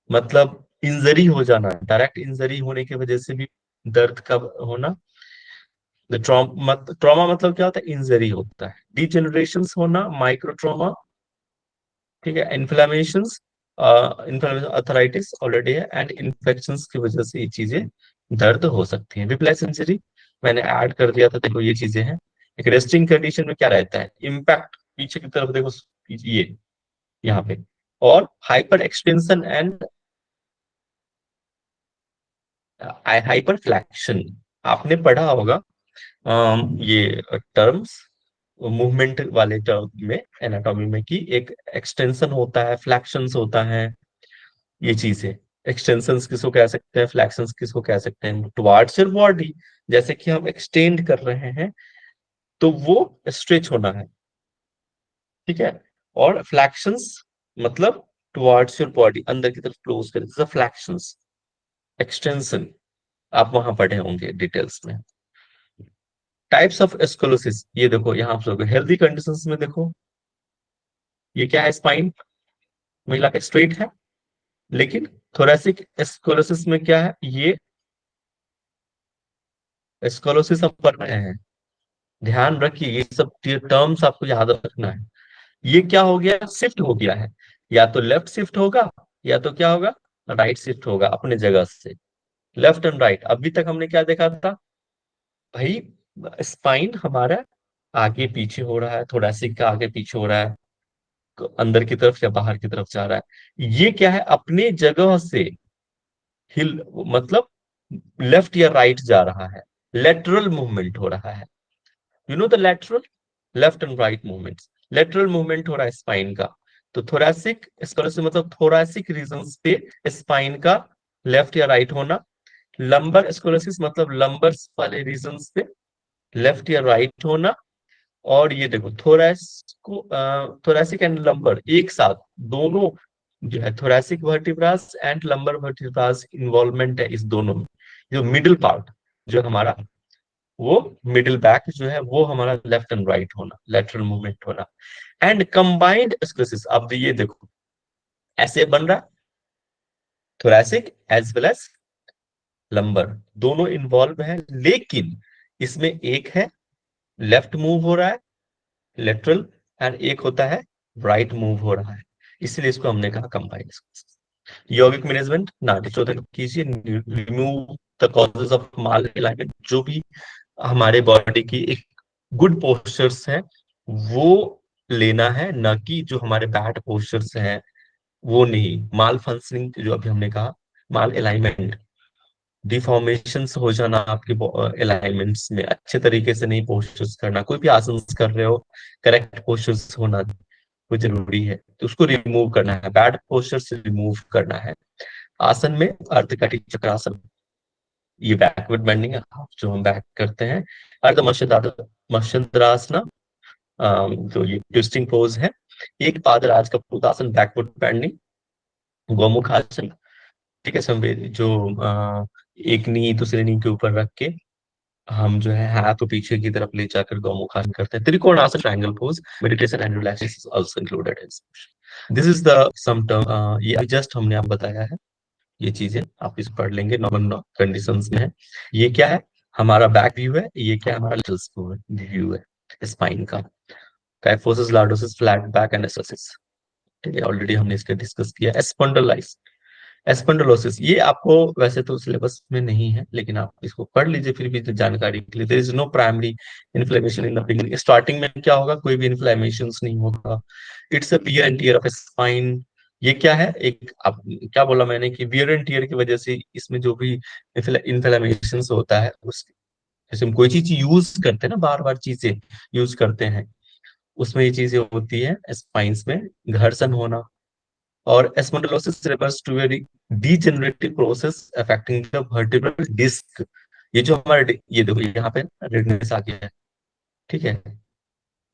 मतलब इंजरी हो जाना, डायरेक्ट इंजरी होने की वजह से भी दर्द का होना। ट्रॉमा मतलब क्या होता है, इंजरी होता है। डिजेनरेशन होना, माइक्रो ट्रॉमा, ठीक है। इन्फ्लेमेशंस, इन्फ्लेमेशन, अर्थराइटिस ऑलरेडी है, एंड इन्फेक्शंस की वजह से ये चीजें दर्द हो सकती हैं। विप्लैश इंजरी मैंने ऐड कर दिया था, देखो ये चीजें हैं। एक रेस्टिंग कंडीशन में क्या रहता है, इम्पैक्ट पीछे की तरफ देखो, ये यहाँ पे, और hyper extension and hyper flexion, आपने पढ़ा होगा ये टर्म्स मूवमेंट वाले टर्म में एनाटॉमी में, कि एक एक्सटेंशन होता है, फ्लैक्शंस होता है, ये चीजें। एक्सटेंशंस किसको कह सकते हैं, फ्लैक्शंस किसको कह सकते हैं, टुवार्ड्स योर बॉडी, जैसे कि हम एक्सटेंड कर रहे हैं तो वो स्ट्रेच होना है, ठीक है। और फ्लैक्शंस मतलब टुवार्ड्स योर बॉडी, अंदर की तरफ क्लोज कर, फ्लैक्शंस, एक्सटेंशन, आप वहां पढ़े होंगे डिटेल्स में। टाइप्स ऑफ स्कोलोसिस, ये देखो यहाँ आप लोग हेल्दी कंडीशंस में देखो, ये क्या है, स्पाइन महिला का स्ट्रेट है, लेकिन थोरेसिक स्कोलोसिस में क्या है, ये स्कोलोसिस हम पढ़ रहे हैं, ध्यान रखिए ये सब टर्म्स आपको याद रखना है। ये क्या हो गया, शिफ्ट हो गया है, या तो लेफ्ट शिफ्ट होगा, या तो क्या होगा, राइट शिफ्ट होगा अपने जगह से, लेफ्ट एंड राइट। अभी तक हमने क्या देखा था भाई, स्पाइन हमारा आगे पीछे हो रहा है, थोरेसिक का आगे पीछे हो रहा है, अंदर की तरफ या बाहर की तरफ जा रहा है। ये क्या है, अपने जगह से हिल, मतलब लेफ्ट या राइट जा रहा है, लेटरल मूवमेंट हो रहा है। You know the lateral, left and right movements, lateral movement हो रहा है स्पाइन का। तो थोरेसिक स्कोलोसिस मतलब थोरेसिक रीजंस पे स्पाइन का लेफ्ट या राइट होना। लंबर स्कोलोसिस मतलब लंबर वाले रीजंस पे लेफ्ट या राइट होना। और ये देखो थोरेसिक एंड लंबर एक साथ, दोनों जो है, thoracic vertebras and lumbar vertebras involvement है इस दोनों में। जो मिडिल पार्ट जो हमारा, वो मिडिल बैक जो है वो हमारा लेफ्ट एंड राइट होना, लेटरल मूवमेंट होना। एंड कंबाइंड स्क्लेरोसिस, अब ये देखो ऐसे बन रहा, thoracic as well as lumbar दोनों इन्वॉल्व है, लेकिन इसमें एक है लेफ्ट मूव हो रहा है लेटरल, एंड एक होता है राइट मूव हो रहा है, इसलिए इसको हमने कहा कंबाइंड स्क्लेरोसिस। यौगिक मैनेजमेंट नाटिशोधन कीजिए, remove the causes of mall alignment, जो भी हमारे बॉडी की एक गुड पोस्चर्स है वो लेना है, ना कि जो हमारे बैड पोस्चर्स हैं वो नहीं। माल फंक्शनिंग जो अभी हमने कहा, माल अलाइनमेंट, डिफॉर्मेशंस हो जाना आपके अलाइनमेंट्स में, अच्छे तरीके से नहीं पोस्चर्स करना, कोई भी आसन कर रहे हो करेक्ट पोस्चर्स होना वो जरूरी है, तो उसको रिमूव करना है, बैड पोस्चर से रिमूव करना है। आसन में अर्धकटी चक्रासन, ये बैकवर्ड बेंडिंग जो हम बैक करते हैं। अर्ध मत्स्यद्रासना, जो ये ट्विस्टिंग पोज है। एक पादराज का पूतासन, बैकवर्ड बेंडिंग। गौमुख आसन, ठीक है, जो एक नी दूसरे नी के ऊपर रख के हम जो है हाथ पीछे की तरफ ले जाकर गौमुख आसन करते हैं। Trikonasana, triangle pose, meditation and relaxation is also included in this is the sum term, ये जस्ट हमने आप बताया है, ये चीजें आप इस पढ़ लेंगे, नॉर्मल कंडीशंस में है। ये क्या है, हमारा बैक व्यू है, ये क्या है, हमारा व्यू है स्पाइन का। Kyphosis, lordosis, flat back and एसोसिस, ठीक है, ऑलरेडी हमने इसका डिस्कस किया। स्पॉन्डिलोसिस, ये आपको वैसे तो सिलेबस में नहीं है, लेकिन आप इसको पढ़ लीजिए फिर भी जानकारी के लिए। There is no primary inflammation in the beginning, starting में क्या होगा, कोई भी इन्फ्लेमेशन नहीं होगा। It's a wear and tear of spine, ये क्या है, एक आप क्या बोला मैंने कि वियर एंड टियर की वजह से इसमें जो भी इन्फ्लेमेशन होता है जैसे हम कोई चीज यूज करते हैं ना, बार बार चीजें यूज करते हैं, उसमें ये चीजें होती है स्पाइंस में, घर्षण होना। और spondylosis refers to a degenerative process affecting the vertebral disc। ये जो हमारा ये देखो यहाँ पे रेडनेस आ गया है, ठीक है,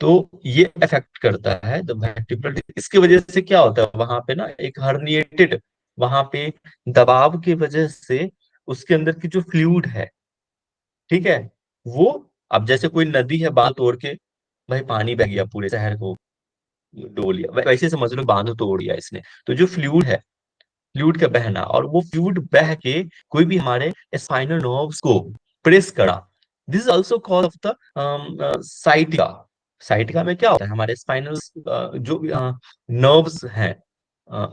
तो ये अफेक्ट करता है द वर्टिब्रल। इसकी वजह से क्या होता है, वहां पे ना एक हर्निएटेड, वहां पे दबाव की वजह से उसके अंदर की जो फ्लूइड है, ठीक है, वो, अब जैसे कोई नदी है, बांध तोड़ के भाई पानी बह गया, पूरे शहर को डो लिया, वैसे समझ लो बांध तोड़ दिया इसने, तो जो फ्लूइड है, फ्लूइड का बहना, और वो फ्लूइड बह के कोई भी हमारे स्पाइनल नर्व्स को प्रेस करा। This is also cause of the sciatica. Sciatica में क्या होता है, हमारे स्पाइनल जो नर्व्स हैं,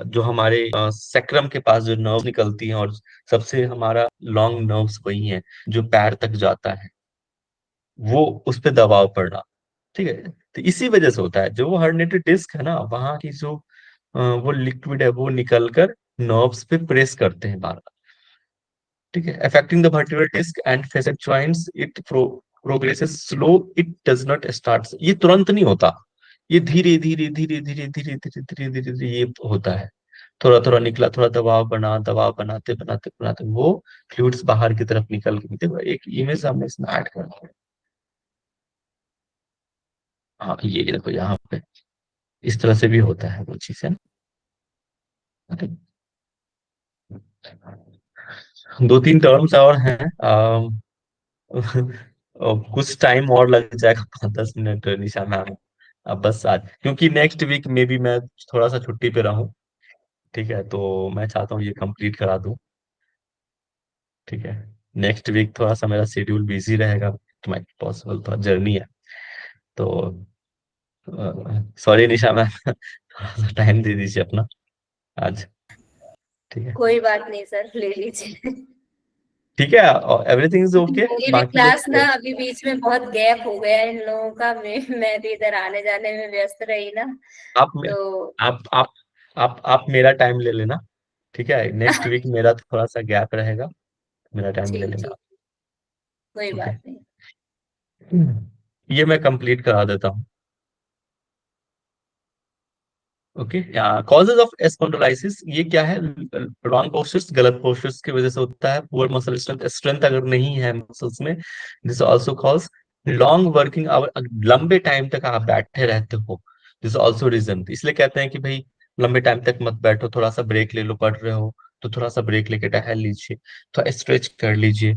जो हमारे सेक्रम के पास जो नर्व निकलती हैं, और सबसे हमारा लॉन्ग नर्व्स वही है जो पैर तक जाता है, वो उस पे दबाव पड़ना, ठीक है। तो इसी वजह से होता है, जो वो हर्निएटेड डिस्क है ना, वहां की जो वो लिक्विड है वो निकल कर नर्व्स पे प्रेस करते हैं बार बार, ठीक है, affecting the vertebral disc and facet joints. It progresses slow, it does not start, ये तुरंत नहीं होता, ये धीरे धीरे धीरे धीरे धीरे धीरे धीरे धीरे धीरे ये होता है। थोड़ा थोड़ा निकला, थोड़ा दबाव बना, दबाव बनाते बनाते बनाते वो फ्लूइड्स बाहर की तरफ निकल के, देखो एक इमेज हमने इसमें ऐड कर दिया। हाँ ये देखो यहाँ पे इस तरह से भी होता है वो चीज, है ना। दो तीन टर्म्स और हैं, कुछ टाइम और लग जाएगा, 5-10 मिनट निशा मैम। अब बस आज, क्योंकि नेक्स्ट वीक में भी मैं थोड़ा सा छुट्टी पे रहूं, ठीक है, तो मैं चाहता हूँ ये कंप्लीट करा दूं, ठीक है। नेक्स्ट वीक थोड़ा सा मेरा शेड्यूल बिजी रहेगा, तो मैं पॉसिबल, थोड़ा जर्नी है, तो सॉरी निशा मैम, थोड़ा सा टाइम दे दीजिए अपना आज, ठीक है। कोई बात नहीं सर, ले लीजिए। ठीक है, एवरीथिंग इज ओके, मेरी भी बाकी क्लास ना लोग अभी बीच में बहुत गैप हो गया है इन लोगों का, मैं भी इधर आने जाने में व्यस्त रही ना, आप तो आप मेरा टाइम ले लेना, ठीक है। नेक्स्ट वीक मेरा थोड़ा सा गैप रहेगा, मेरा टाइम ले ठीक लेना, ठीक, कोई ठीक बात है। नहीं। ये मैं कंप्लीट करा देता हूँ, ओके। कॉजेज ऑफ स्पॉन्डिलाइसिस, ये क्या है, रॉन्ग पोस्चर्स, गलत पोस्चर्स की वजह से होता है। पुअर मसल स्ट्रेंथ, स्ट्रेंथ अगर नहीं है मसल्स में, this also cause long working hour, लंबे टाइम तक आप बैठे रहते हो, दिस आल्सो रीजन। इसलिए कहते हैं कि भाई लंबे टाइम तक मत बैठो, थोड़ा सा ब्रेक ले लो, पढ़ रहे हो तो थोड़ा सा ब्रेक लेके टहल लीजिए, थोड़ा स्ट्रेच कर लीजिए,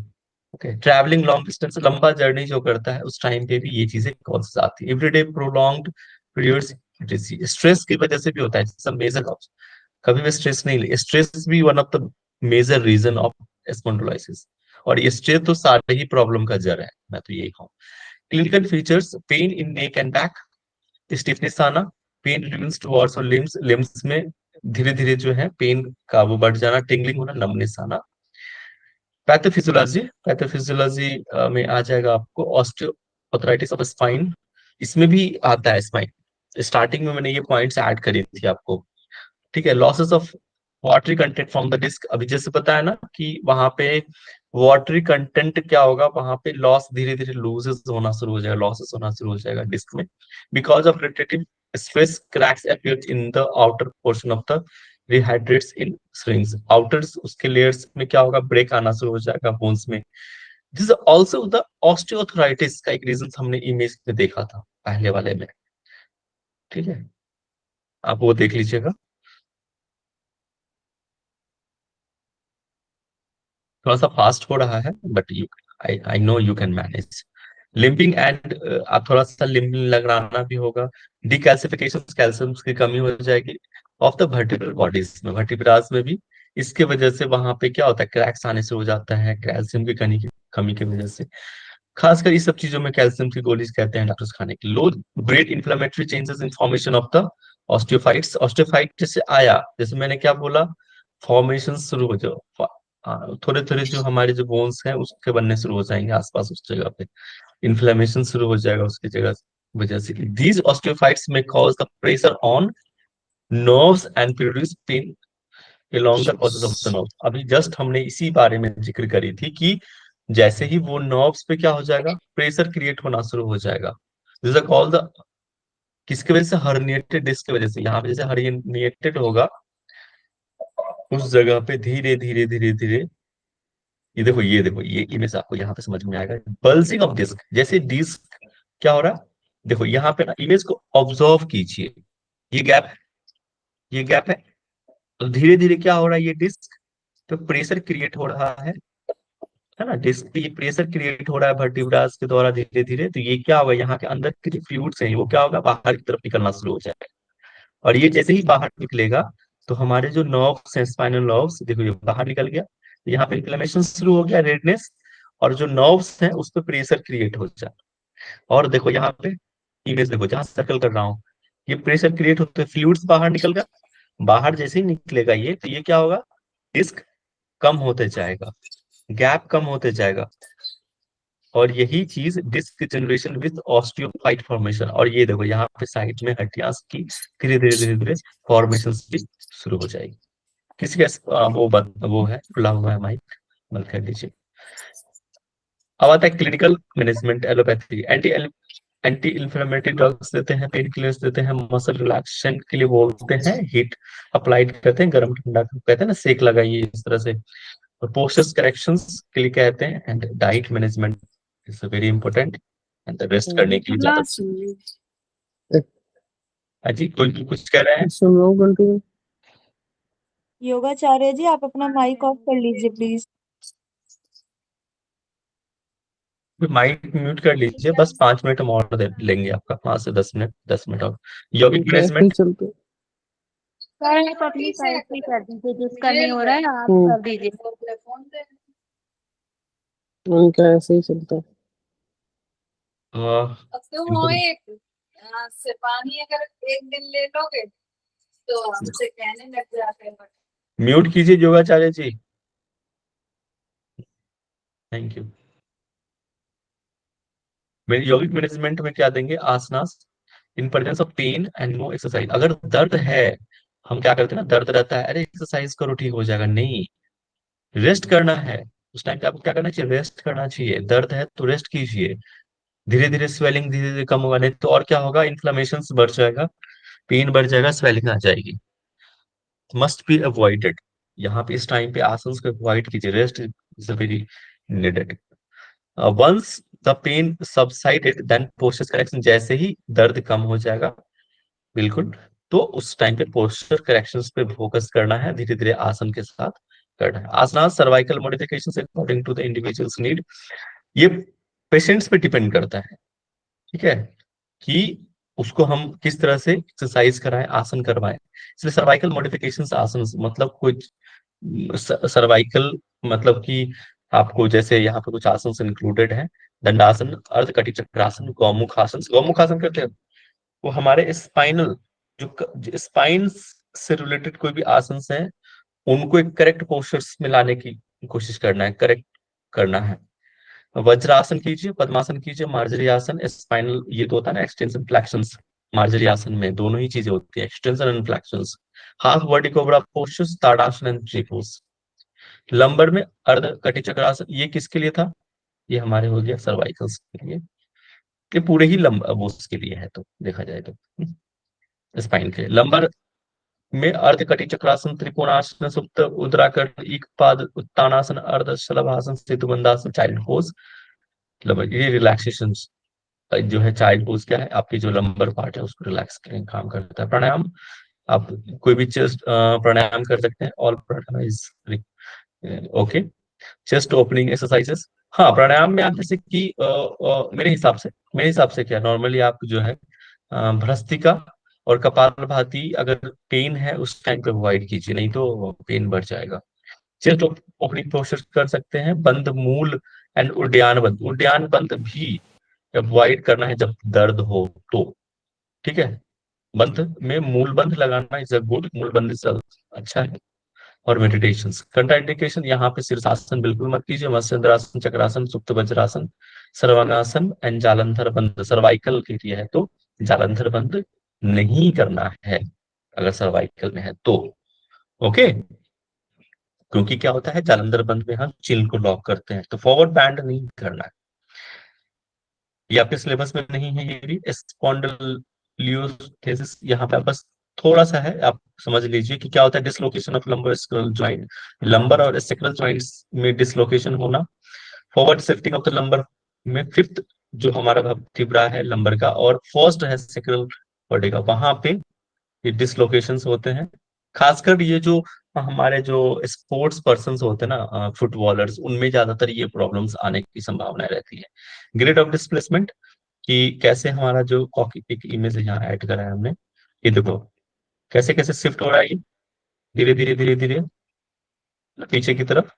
ओके। ट्रैवलिंग लॉन्ग डिस्टेंस, लंबा जर्नी जो करता है उस टाइम पे भी ये चीजें कॉजेज आती है। एवरीडे प्रोलॉन्ग्ड पीरियड्स, स्ट्रेस की वजह से भी होता है, सब मेजर कॉज। कभी भी स्ट्रेस नहीं ले, स्ट्रेस भी one of the major reason of spondylosis, और ये स्ट्रेस तो सारे ही प्रॉब्लम का जड़ है, मैं तो यही कहूँ। Clinical features, pen in neck and back, stiffness आना, पेन रिड्यूस टुवर्ड्स और लिम्स, लिम्स में धीरे धीरे जो है पेन का वो बढ़ जाना, टिंगलिंग होना, नमनेस आना। पैथोफिजियोलॉजी, पैथोफिजियोलॉजी में आ जाएगा आपको ऑस्टियोआर्थराइटिस ऑफ स्पाइन, इसमें भी आता है स्पाइन, स्टार्टिंग में मैंने ये पॉइंट्स ऐड करी थी आपको, ठीक है। Losses of watery content from the disc, अभी जैसे बताया ना कि वहां पे वाटरी कंटेंट क्या होगा, वहां पे लॉस धीरे धीरे लूजेस होना शुरू हो जाएगा, लॉसेस होना शुरू हो जाएगा डिस्क में, because of rotative stress, cracks appear in the outer portion of the rehydrates in strings, outers उसके लेयर्स में क्या होगा, ब्रेक आना शुरू हो जाएगा बोन्स में। दिस ऑल्सो द ऑस्टियोआर्थराइटिस का एक रीजन हमने इमेज में देखा था पहले वाले में, ठीक है, आप वो देख लीजिएगा। थोड़ा सा फास्ट हो रहा है, but you, I know you can manage. Limping and, आप थोड़ा सा लिम्पिंग लगाना भी होगा। डिकैल्सिफिकेशन, कैल्शियम की कमी हो जाएगी ऑफ द वर्टिब्रल बॉडीज में, वर्टिब्रास में भी, इसके वजह से वहां पे क्या होता है, क्रैक्स आने से हो जाता है, कैल्शियम की कमी की वजह से। खासकर इस सब चीजों में कैल्शियम की गोलीज कहते हैं डॉक्टर्स खाने की। Low grade inflammatory changes in formation of the osteophytes, osteophyte जैसे आया, जैसे मैंने क्या बोला, फॉर्मेशन शुरू हो जाओ, थोड़े थोड़े जो हमारे जो बोन्स हैं उसके बनने शुरू हो जाएंगे आसपास उस जगह पे, इन्फ्लेमेशन शुरू हो जाएगा उसकी जगह वजह से। These osteophytes may cause the pressure on nerves and produce pain along the process of the nerve। अभी जस्ट हमने इसी बारे में जिक्र करी थी कि जैसे ही वो नर्व्स पे क्या हो जाएगा, प्रेशर क्रिएट होना शुरू हो जाएगा। दिस इज कॉल्ड द, किसकी वजह से, हर्निएटेड डिस्क की वजह से। यहाँ पे जैसे हर्निएटेड होगा उस जगह पे धीरे धीरे धीरे धीरे, ये देखो ये इमेज आपको यहाँ पे समझ में आएगा। पल्सिंग ऑफ डिस्क, जैसे डिस्क क्या हो रहा है, देखो यहाँ पे ना, इमेज को ऑब्जर्व कीजिए, ये गैप है, ये गैप है, तो धीरे धीरे क्या हो रहा है, ये डिस्क पे प्रेशर क्रिएट हो रहा है ना, डिस्क पे ये प्रेशर क्रिएट हो रहा है वर्टिब्रास के द्वारा धीरे धीरे। तो ये क्या होगा, यहाँ के अंदर के जो फ्लूइड्स हैं वो क्या होगा, बाहर की तरफ निकलना शुरू हो जाएगा। और ये जैसे ही बाहर निकलेगा तो हमारे जो नर्व्स हैं, स्पाइनल नर्व्स, देखो ये बाहर निकल गया, तो यहाँ पे इन्फ्लेमेशन शुरू हो गया, रेडनेस, और जो नर्व्स हैं उस पर प्रेशर क्रिएट हो जाए। और देखो यहाँ पे इमेज देखो, जहां सर्कल कर रहा हूँ, ये प्रेशर क्रिएट होते फ्लूइड्स बाहर निकल गया, बाहर जैसे ही निकलेगा ये, तो ये क्या होगा, डिस्क कम होते जाएगा, गैप कम होते जाएगा। और यही चीज disc generation with osteophyte formation. और ये देखो यहाँ पे साइड में हड्डियां की धीरे धीरे धीरे धीरे फॉर्मेशन भी शुरू हो जाएगी। किसी का वो है, खुला हुआ है माइक, बंद कर दीजिए। अब आता है clinical management. Allopathy, anti inflammatory drugs देते हैं, पेन किलर्स देते हैं, मसल रिलैक्सेशन के लिए बोलते हैं, हीट अप्लाइड करते हैं, गर्म ठंडा कहते हैं ना, सेक लगाइए इस तरह से, और पोस्चर्स करेक्शंस के लिए कहते हैं, and diet management is very important, and rest करने के लिए ज्यादा। अजी कोई भी कुछ कह रहे हैं? योगाचार्य जी आप अपना माइक ऑफ कर लीजिए प्लीज। माइक म्यूट कर लीजिए, बस 5 मिनट हम और दे लेंगे आपका, 5 से 10 मिनट, 10 मिनट और। यौगिक मैनेजमेंट, सर आप अपनी साइड से कर दीजिए, जिसका नहीं हो रहा है आप कर दीजिए। उनका ऐसे ही चलता है। से पानी अगर एक दिन ले लोगे तो हमसे कहने लग जाते हैं। म्यूट कीजिए योगाचार्य जी, थैंक यू। यौगिक मैनेजमेंट में क्या देंगे, asanas in presence of pain and no exercise. अगर दर्द है, हम क्या करते हैं ना, दर्द रहता है, अरे एक्सरसाइज करो ठीक हो जाएगा, नहीं, रेस्ट करना है। उस टाइम पे आपको क्या करना चाहिए, रेस्ट करना चाहिए। दर्द है तो रेस्ट कीजिए, धीरे धीरे स्वेलिंग धीरे धीरे कम होगा, नहीं तो और क्या होगा, इन्फ्लेमेशन बढ़ जाएगा, पेन बढ़ जाएगा, स्वेलिंग आ जाएगी। Must be avoided. यहाँ पे इस टाइम पे आसन को अवॉइड कीजिए, rest is very needed. Once the pain subsided then posture correction, जैसे ही दर्द कम हो जाएगा बिल्कुल, तो उस टाइम पे पोस्चर करेक्शंस पे फोकस करना है, धीरे धीरे आसन के साथ करना है। Asana cervical modifications according to the individuals need, ये पेशेंट्स पे डिपेंड करता है, ठीक है, कि उसको हम किस तरह से एक्सरसाइज कराएं, आसन करवाएं। इसलिए सर्वाइकल मॉडिफिकेशंस आसन मतलब कुछ सर्वाइकल मतलब कि आपको जैसे यहाँ पे कुछ आसन इंक्लूडेड है, दंडासन, अर्धकटी चक्रासन, गौमुख आसन। गौमुख आसन करते हैं वो हमारे स्पाइनल जो स्पाइन से रिलेटेड कोई भी आसन है उनको एक करेक्ट पोस्चर्स में लाने की कोशिश करना है, करेक्ट करना है। वज्रासन कीजिए, पद्मासन कीजिए, मार्जरी आसन, स्पाइनल ये तो होता है ना एक्सटेंशन फ्लेक्शन, मार्जरी आसन में दोनों ही चीजें होती है, एक्सटेंशन एंड फ्लेक्शन। हाफ वर्टिकोब्रा postures, tadasana and tree pose. Lumbar में अर्ध कटी चक्रासन, ये किसके लिए था, ये हमारे हो गया सर्वाइकल्स के लिए, ये पूरे ही वो उसके लिए है, तो देखा जाए तो स्पाइन के लंबर में अर्ध कटी चक्रासन, त्रिकोणासन, सुप्त उद्राकरण, इकपाद उत्तानासन, अर्ध शलभासन, सेतुबंधासन, चाइल्ड पोज। मतलब ये रिलैक्सेशन जो है, चाइल्ड पोज क्या है, आपकी जो लंबर पार्ट है उसको रिलैक्स करने का काम करता है। प्राणायाम, आप कोई भी चेस्ट प्राणायाम कर सकते हैं, all pranayama is okay. Chest opening exercises, हाँ प्राणायाम में आप जैसे कि मेरे हिसाब से क्या नॉर्मली आप जो है भ्रस्तिका और कपालभाति, अगर पेन है उस टाइम पे अवॉइड कीजिए, नहीं तो पेन बढ़ जाएगा। चेस्ट ओपनिंग पोस्चर कर सकते हैं, बंद मूल एंड उड्डयन बंद भी अवॉइड करना है जब दर्द हो तो, ठीक है। बंद में मूल बंद लगाना इज अ गुड, मूल बंद से अच्छा है। और मेडिटेशन, कंट्राइंडिकेशन, यहाँ पे शीर्षासन बिल्कुल मत कीजिए, मत्स्येंद्रासन, चक्रासन, सुप्त वज्रासन, सर्वांगासन एंड जालंधर बंद। सर्वाइकल के लिए है तो जालंधर बंद नहीं करना है, अगर सर्वाइकल में है तो, ओके। क्योंकि क्या होता है जालंधर बंद में हम चिल को लॉक करते हैं, तो फॉरवर्ड बैंड नहीं करना है। ये आपके सिलेबस में नहीं है, ये भी स्पॉन्डिलोलिस्थेसिस यहाँ पे बस थोड़ा सा है, आप समझ लीजिए कि क्या होता है dislocation of lumbar sacral joint, lumbar और सेक्रल ज्वाइंट्स में डिसलोकेशन होना, forward shifting of the lumbar में फिफ्थ जो हमारा वर्टिब्रा है लंबर का और फर्स्ट है सेक्रल बॉडी का, वहां पे ये डिसलोकेशंस होते हैं। खासकर ये जो हमारे जो स्पोर्ट्स पर्संस होते हैं ना, फुटबॉलर्स, उनमें ज्यादातर ये प्रॉब्लम्स आने की संभावना रहती है। ग्रेड ऑफ डिस्प्लेसमेंट कि कैसे हमारा जो एक इमेज यहाँ ऐड करा है हमने, ये देखो कैसे कैसे शिफ्ट हो रहा है, धीरे धीरे धीरे धीरे पीछे की तरफ।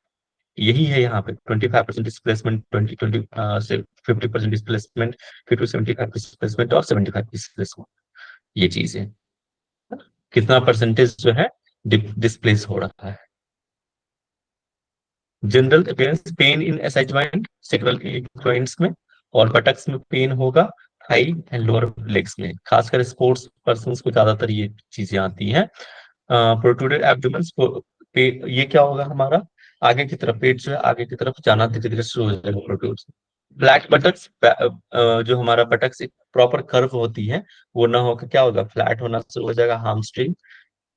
यही है यहाँ पे 25% डिस्प्लेसमेंट, 20 से 50% डिस्प्लेसमेंट, 50 to 75 डिस्प्लेसमेंट और 75 डिस्प्लेसमेंट, ये चीज है। कितना परसेंटेज जो है डिस्प्लेस हो रहा है। General appearance pain in SI joint, sacral joints में, और बटक्स में पेन होगा, थाई एंड लोअर लेग्स में, खासकर स्पोर्ट्स पर्संस को ज्यादातर ये चीजें आती हैं। प्रोट्रूडेड एब्डोमेन्स, ये क्या होगा हमारा आगे की तरफ, पेट जो है आगे की तरफ जाना धीरे धीरे शुरू हो जाएगा प्रोट्रूड। फ्लैट बटक्स, जो हमारा बटक्स एक प्रॉपर कर्व होती है वो ना होकर क्या होगा फ्लैट होना शुरू हो जाएगा। हार्मस्ट्रिंग,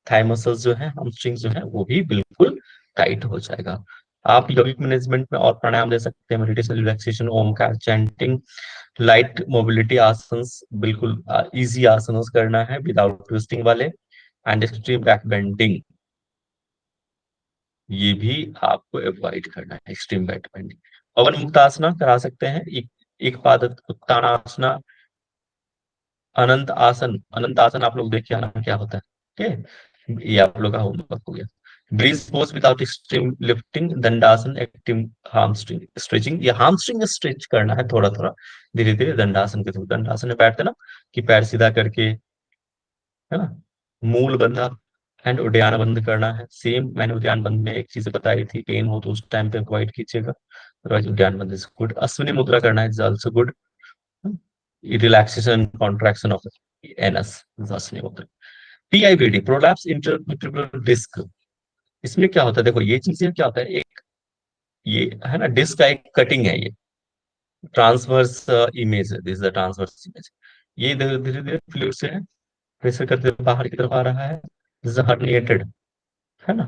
थाई मसल्स जो है, हार्मस्ट्रिंग जो है वो भी बिल्कुल टाइट हो जाएगा। आप यौगिक मैनेजमेंट में और प्राणायाम दे सकते हैं, meditation, relaxation, Omkar, chanting, light mobility asanas, बिल्कुल इजी आसनस करना है विदाउट ट्विस्टिंग वाले, एंड एक्सट्रीम बैक बेंडिंग, ये भी आपको अवॉइड करना है, एक्सट्रीम बैक बेंडिंग। पवन मुक्तासना करा सकते हैं, एक पादत उत्तानासना, अनंत आसन, अनंत आसन आप लोग देखिए आना क्या होता है, ठीक है, ये आप लोग का होमवर्क हो गया। Bridge pose without extreme lifting, dandasana, active hamstring stretching, ये हार्मस्ट्रिंग स्ट्रेच करना है थोड़ा थोड़ा धीरे धीरे दंडासन के थ्रू। दंडासन में बैठते ना कि पैर सीधा करके, है ना, मूल बंधा एंड उद्यान बंद करना है। सेम मैंने उद्यान बंद में एक चीज बताई थी, पेन हो तो उस टाइम पे अवॉइड कीजिएगा, अदरवाइज उद्यान बंद इज गुड। अश्विनी मुद्रा करना है is also good, relaxation contraction of anus, Ashwini मुद्रा। पीआईबीडी, प्रोलैप्स इंटरवर्टिब्रल डिस्क, इसमें क्या होता है देखो ये चीजें क्या होता है, एक ये है ना डिस्क का एक कटिंग है, ये ट्रांसवर्स इमेज है, this is the transverse image, ये धीरे धीरे फ्लूइड से प्रेशर करते हुए बाहर की तरफ आ रहा है, दिस इज हर्निएटेड, है ना।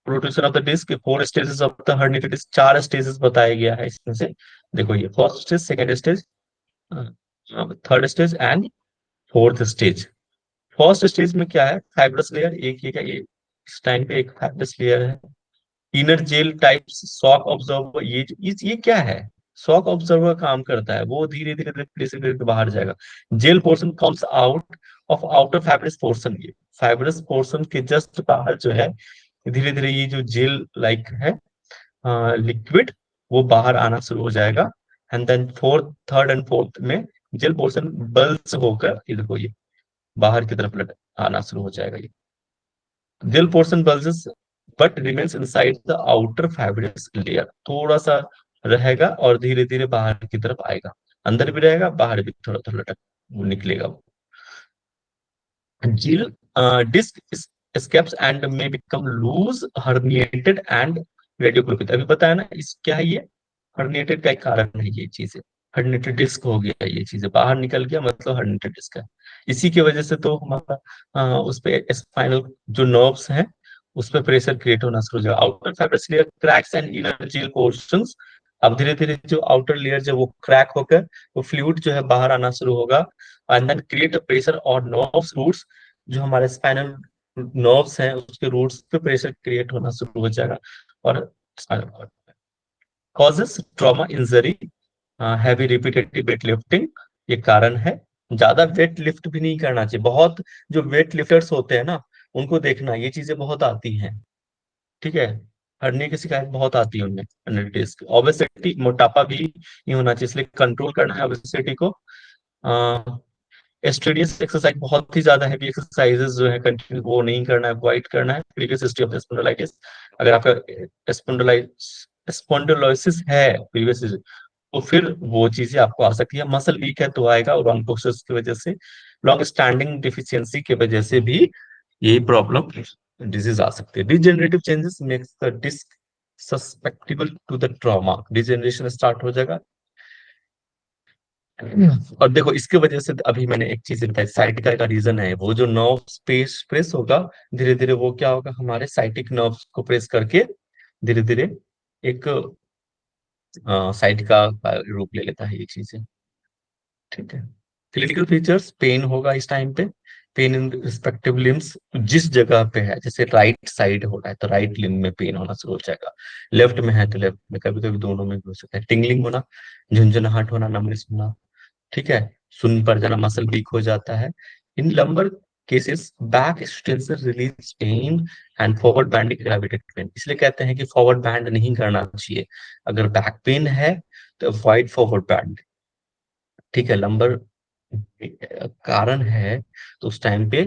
Protrusion of the disc, 4 stages of the herniated disc, 4 stages बताया गया है इसमें से, देखो ये first stage, second stage, third stage and fourth stage. First stage में क्या है, फाइब्रस लेयर, एक ये इस टाइम पे एक फाइब्रस लेयर है, inner gel types, shock observer, ये क्या है, शॉक ऑब्जर्वर काम करता है, वो धीरे धीरे प्रेशर करके बाहर जाएगा। Gel portion comes out of outer fibrous portion, ये फाइब्रस पोर्शन के जस्ट बाहर जो है धीरे धीरे ये जो जेल लाइक है लिक्विड वो बाहर आना शुरू हो जाएगा। And then third and fourth में जेल पोर्शन बल्स होकर ये देखो ये बाहर की तरफ आना शुरू हो जाएगा। ये gel portion bulges but remains inside the outer fibrous layer, थोड़ा सा रहेगा और धीरे धीरे बाहर की तरफ आएगा, अंदर भी रहेगा बाहर भी थोड़ा थोड़ा लटक वो निकलेगा वो। Gel disc escapes and may become loose, herniated and radiographic, अभी बताया ना इस क्या है, ये herniated का एक कारण है, ये चीज है herniated डिस्क हो गया, ये चीजें बाहर निकल गया मतलब herniated डिस्क है। इसी की वजह से तो हमारा उस पे स्पाइनल जो नर्व्स हैं उस पर प्रेशर क्रिएट होना शुरू हो जाएगा। Outer fibrous layer cracks and inner gel portions, अब धीरे धीरे जो आउटर लेयर जो वो क्रैक होकर वो फ्लूइड जो है बाहर आना शुरू होगा, एंड देन क्रिएट प्रेशर और नर्व्स रूट्स, जो हमारे स्पाइनल नर्व्स हैं उसके रूट्स पे प्रेशर क्रिएट होना शुरू हो जाएगा। और causes trauma injury, heavy repetitive weight lifting, ये कारण है। ज्यादा वेट लिफ्ट भी नहीं करना चाहिए, बहुत जो वेट लिफ्टर्स होते हैं ना उनको देखना ये चीजें बहुत आती हैं, ठीक है, हर्निया की शिकायत बहुत आती है उनमें। डिस्क, ओबेसिटी, मोटापा भी नहीं होना चाहिए, इसलिए कंट्रोल करना है ओबेसिटी को। स्ट्रेनियस एक्सरसाइज, बहुत ही ज्यादा हैवी एक्सरसाइजेस जो है कंटिन्यू वो नहीं करना है, अवॉइड करना है। प्रीवियस हिस्ट्री ऑफ स्पॉन्डिलाइटिस, अगर आपका स्पॉन्डिलोसिस है प्रीवियस, तो फिर वो चीजें आपको आ सकती है। मसल वीक है तो आएगा, और रॉन्ग पोस्चर्स की वजह से, लॉन्ग स्टैंडिंग डिफिशियंसी की वजह से भी ये प्रॉब्लम डिजीज आ सकती है। Degenerative changes makes the disc susceptible to the trauma, degeneration start हो जाएगा। और देखो इसके वजह से अभी मैंने एक चीज बताई, साइटिका का रीजन है, वो जो नर्व स्पेस प्रेस होगा धीरे धीरे, वो क्या होगा, हमारे साइटिक नर्व को प्रेस करके धीरे धीरे एक साइटिका का रूप ले लेता है ये चीजें। ठीक है। क्लिनिकल फीचर्स, पेन होगा इस टाइम पे, पेन इन रिस्पेक्टिव लिम्स, जिस जगह पे है, जैसे राइट साइड हो रहा है तो राइट लिम्ब में पेन होना शुरू हो जाएगा, लेफ्ट में है तो लेफ्ट में, कभी कभी दोनों में भी हो सकता है। टिंगलिंग होना, झुंझुनाहट होना, नमनेस होना। ठीक है। सुन पर जाना, मसल वीक हो जाता है। In lumbar cases back extension release pain and forward bending aggravated pain, इसलिए कहते हैं कि फॉरवर्ड बैंड नहीं करना चाहिए अगर बैक पेन है, तो अवॉइड फॉरवर्ड बैंड। ठीक है। लंबर कारण है तो उस टाइम पे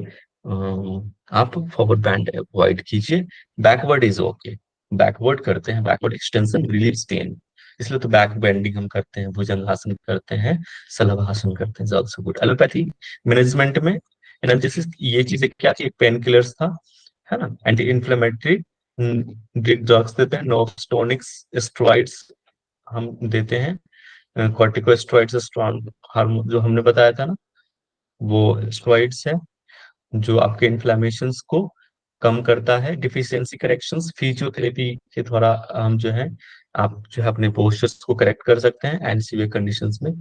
आप फॉरवर्ड बैंड अवॉइड कीजिए। बैकवर्ड इज ओके, बैकवर्ड करते हैं, बैकवर्ड एक्सटेंशन रिलीव्स पेन, इसलिए तो बैक बेंडिंग हम करते हैं, भुजंगासन करते हैं, शलभासन करते हैं, ज्यादा गुड। एलोपैथी मैनेजमेंट में एनाल्जेसिस, ये चीजें क्या थी, पेन किलर्स था, है ना, एंटी इन्फ्लेमेटरी ड्रग्स देते हैं, नॉर्स्टोनिक्स स्टेरॉइड्स हम देते हैं, कॉर्टिकोस्टेरॉइड्स स्ट्रॉन्ग हार्मोन जो हमने बताया था ना, वो स्टेरॉइड्स है जो आपके इन्फ्लेमेशंस को कम करता है। डिफिशियंसी करेक्शंस, फिजियोथेरेपी के द्वारा हम जो है आप जो है अपने पोस्चर्स को करेक्ट कर सकते हैं, एंड सीवियर कंडीशंस में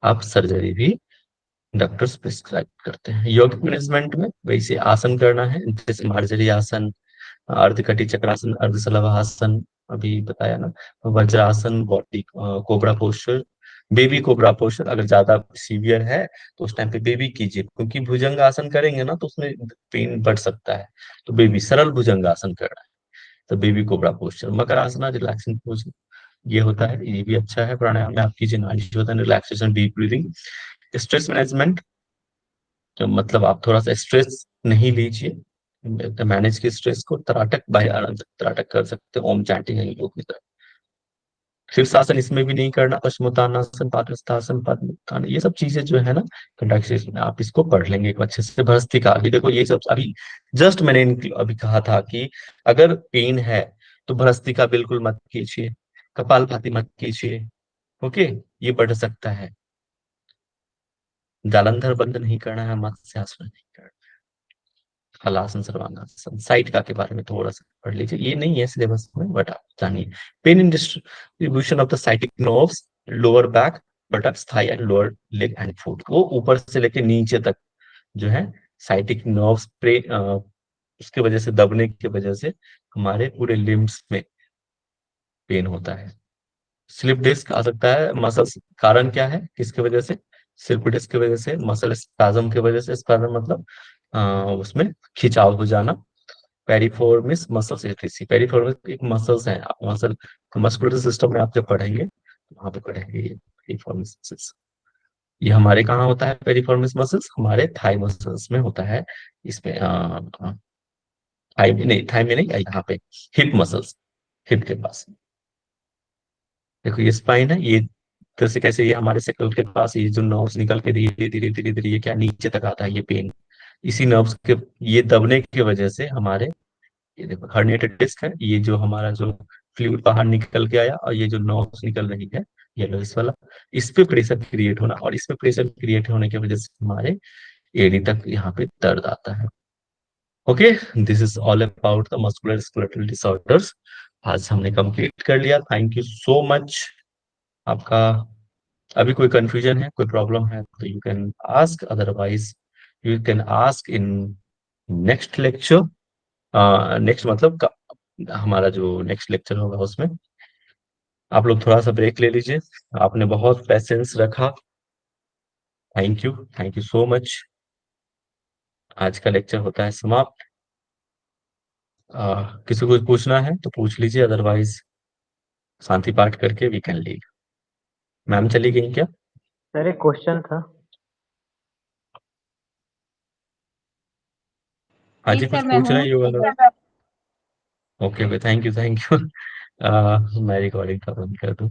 आप सर्जरी भी डॉक्टर्स प्रिस्क्राइब करते हैं। योग मैनेजमेंट में वैसे आसन करना है, जैसे मार्जरी आसन, अर्धकटी चक्रासन, अर्धशलभासन अभी बताया ना, vajrasana, body cobra posture, baby cobra posture अगर ज्यादा सीवियर है तो उस टाइम पे बेबी कीजिए, क्योंकि भुजंग आसन करेंगे ना तो उसमें पेन बढ़ सकता है, तो बेबी सरल भुजंग आसन करना है, तो बेबी कोबरा पोस्चर। मकर आसना रिलैक्सिंग पोज ये होता है, ये भी अच्छा है, प्राणायाम में आप कीजिए, नाड़ी होता है, relaxation, deep breathing. Stress management, तो मतलब आप थोड़ा सा स्ट्रेस नहीं लीजिए, मैनेज की स्ट्रेस को, तराटक बाय आनंद तराटक कर सकते हैं, ओम चैंटिंग योग की तरह। शीर्षासन इसमें भी नहीं करना, पश्चिमोत्तानासन, पादहस्तासन, पद्मोत्थान, ये सब चीजें जो है ना कंडक्ट में आप इसको पढ़ लेंगे एक अच्छे से। भस्त्रिका, अभी देखो ये सब अभी जस्ट मैंने अभी कहा था कि अगर पेन है तो भस्त्रिका बिल्कुल मत कीजिए, कपालभाति मत कीजिए, ओके, ये बढ़ सकता है। जालंधर बंद नहीं करना है, मत्स्यासन नहीं करना, हलासन, सर्वांगासन, साइटिका के बारे में थोड़ा सा पढ़ लीजिए, ये नहीं है सिलेबस में बट आप जानिए। Pain in distribution of the sciatic nerves, lower back, buttocks, thigh and lower leg and foot, वो ऊपर से लेके नीचे तक जो है साइटिक नर्व्स प्रे उसके वजह से, दबने की वजह से हमारे पूरे लिम्स में पेन होता है। स्लिप डिस्क आ सकता है, मसल्स, कारण क्या है, किसके वजह से, स्लिप डिस्क की वजह से, मसल स्पैज्म की वजह से, स्पैज्म मतलब उसमें खिंचाव हो जाना। पेरिफॉर्मिस मसल्स एट्रिसी, पेरिफॉर्मिस एक मसल्स है, आप मसल मस्कुलर सिस्टम में आप जब पढ़ेंगे तो वहां पे पढ़ेंगे ये पेरिफॉर्मिस मसल्स। ये हमारे कहाँ होता है पेरिफॉर्मिस मसल्स, हमारे थाई मसल्स में होता है, इसमें थाई में नहीं, थाई में नहीं, यहाँ पे हिप मसल्स, हिप के पास। देखो ये स्पाइन है, ये कैसे कैसे ये हमारे सेकल के पास ये जो नर्व्स निकल के धीरे धीरे धीरे धीरे ये क्या नीचे तक आता है ये पेन, इसी नर्व्स के ये दबने की वजह से हमारे, ये देखो हर्निएटेड डिस्क है, ये जो हमारा जो फ्लूइड बाहर निकल के आया और ये जो नर्व्स निकल रही है येलो इस वाला, इस पे प्रेशर क्रिएट होना, और इस पे प्रेशर क्रिएट होने की वजह से हमारे एडी तक यहाँ पे दर्द आता है। Okay, this is all about the muscular skeletal disorders. आज हमने कंप्लीट कर लिया, थैंक यू सो मच। आपका अभी कोई कंफ्यूजन है, कोई प्रॉब्लम है तो you can ask, otherwise you can ask in next lecture. Next मतलब हमारा जो नेक्स्ट लेक्चर होगा उसमें आप लोग थोड़ा सा ब्रेक ले लीजिए। आपने बहुत पेशेंस रखा, थैंक यू सो मच। आज का लेक्चर होता है समाप्त। किसी को कुछ पूछना है तो पूछ लीजिए, अदरवाइज शांति पाठ करके वी कैन लीव। मैम चली गई क्या? सर एक क्वेश्चन था। हाँ जी जी, कुछ सर, मैं पूछ रहे हूँ। हैं योगा? ओके, थैंक यू मैं रिकॉर्डिंग का बंद कर दूं।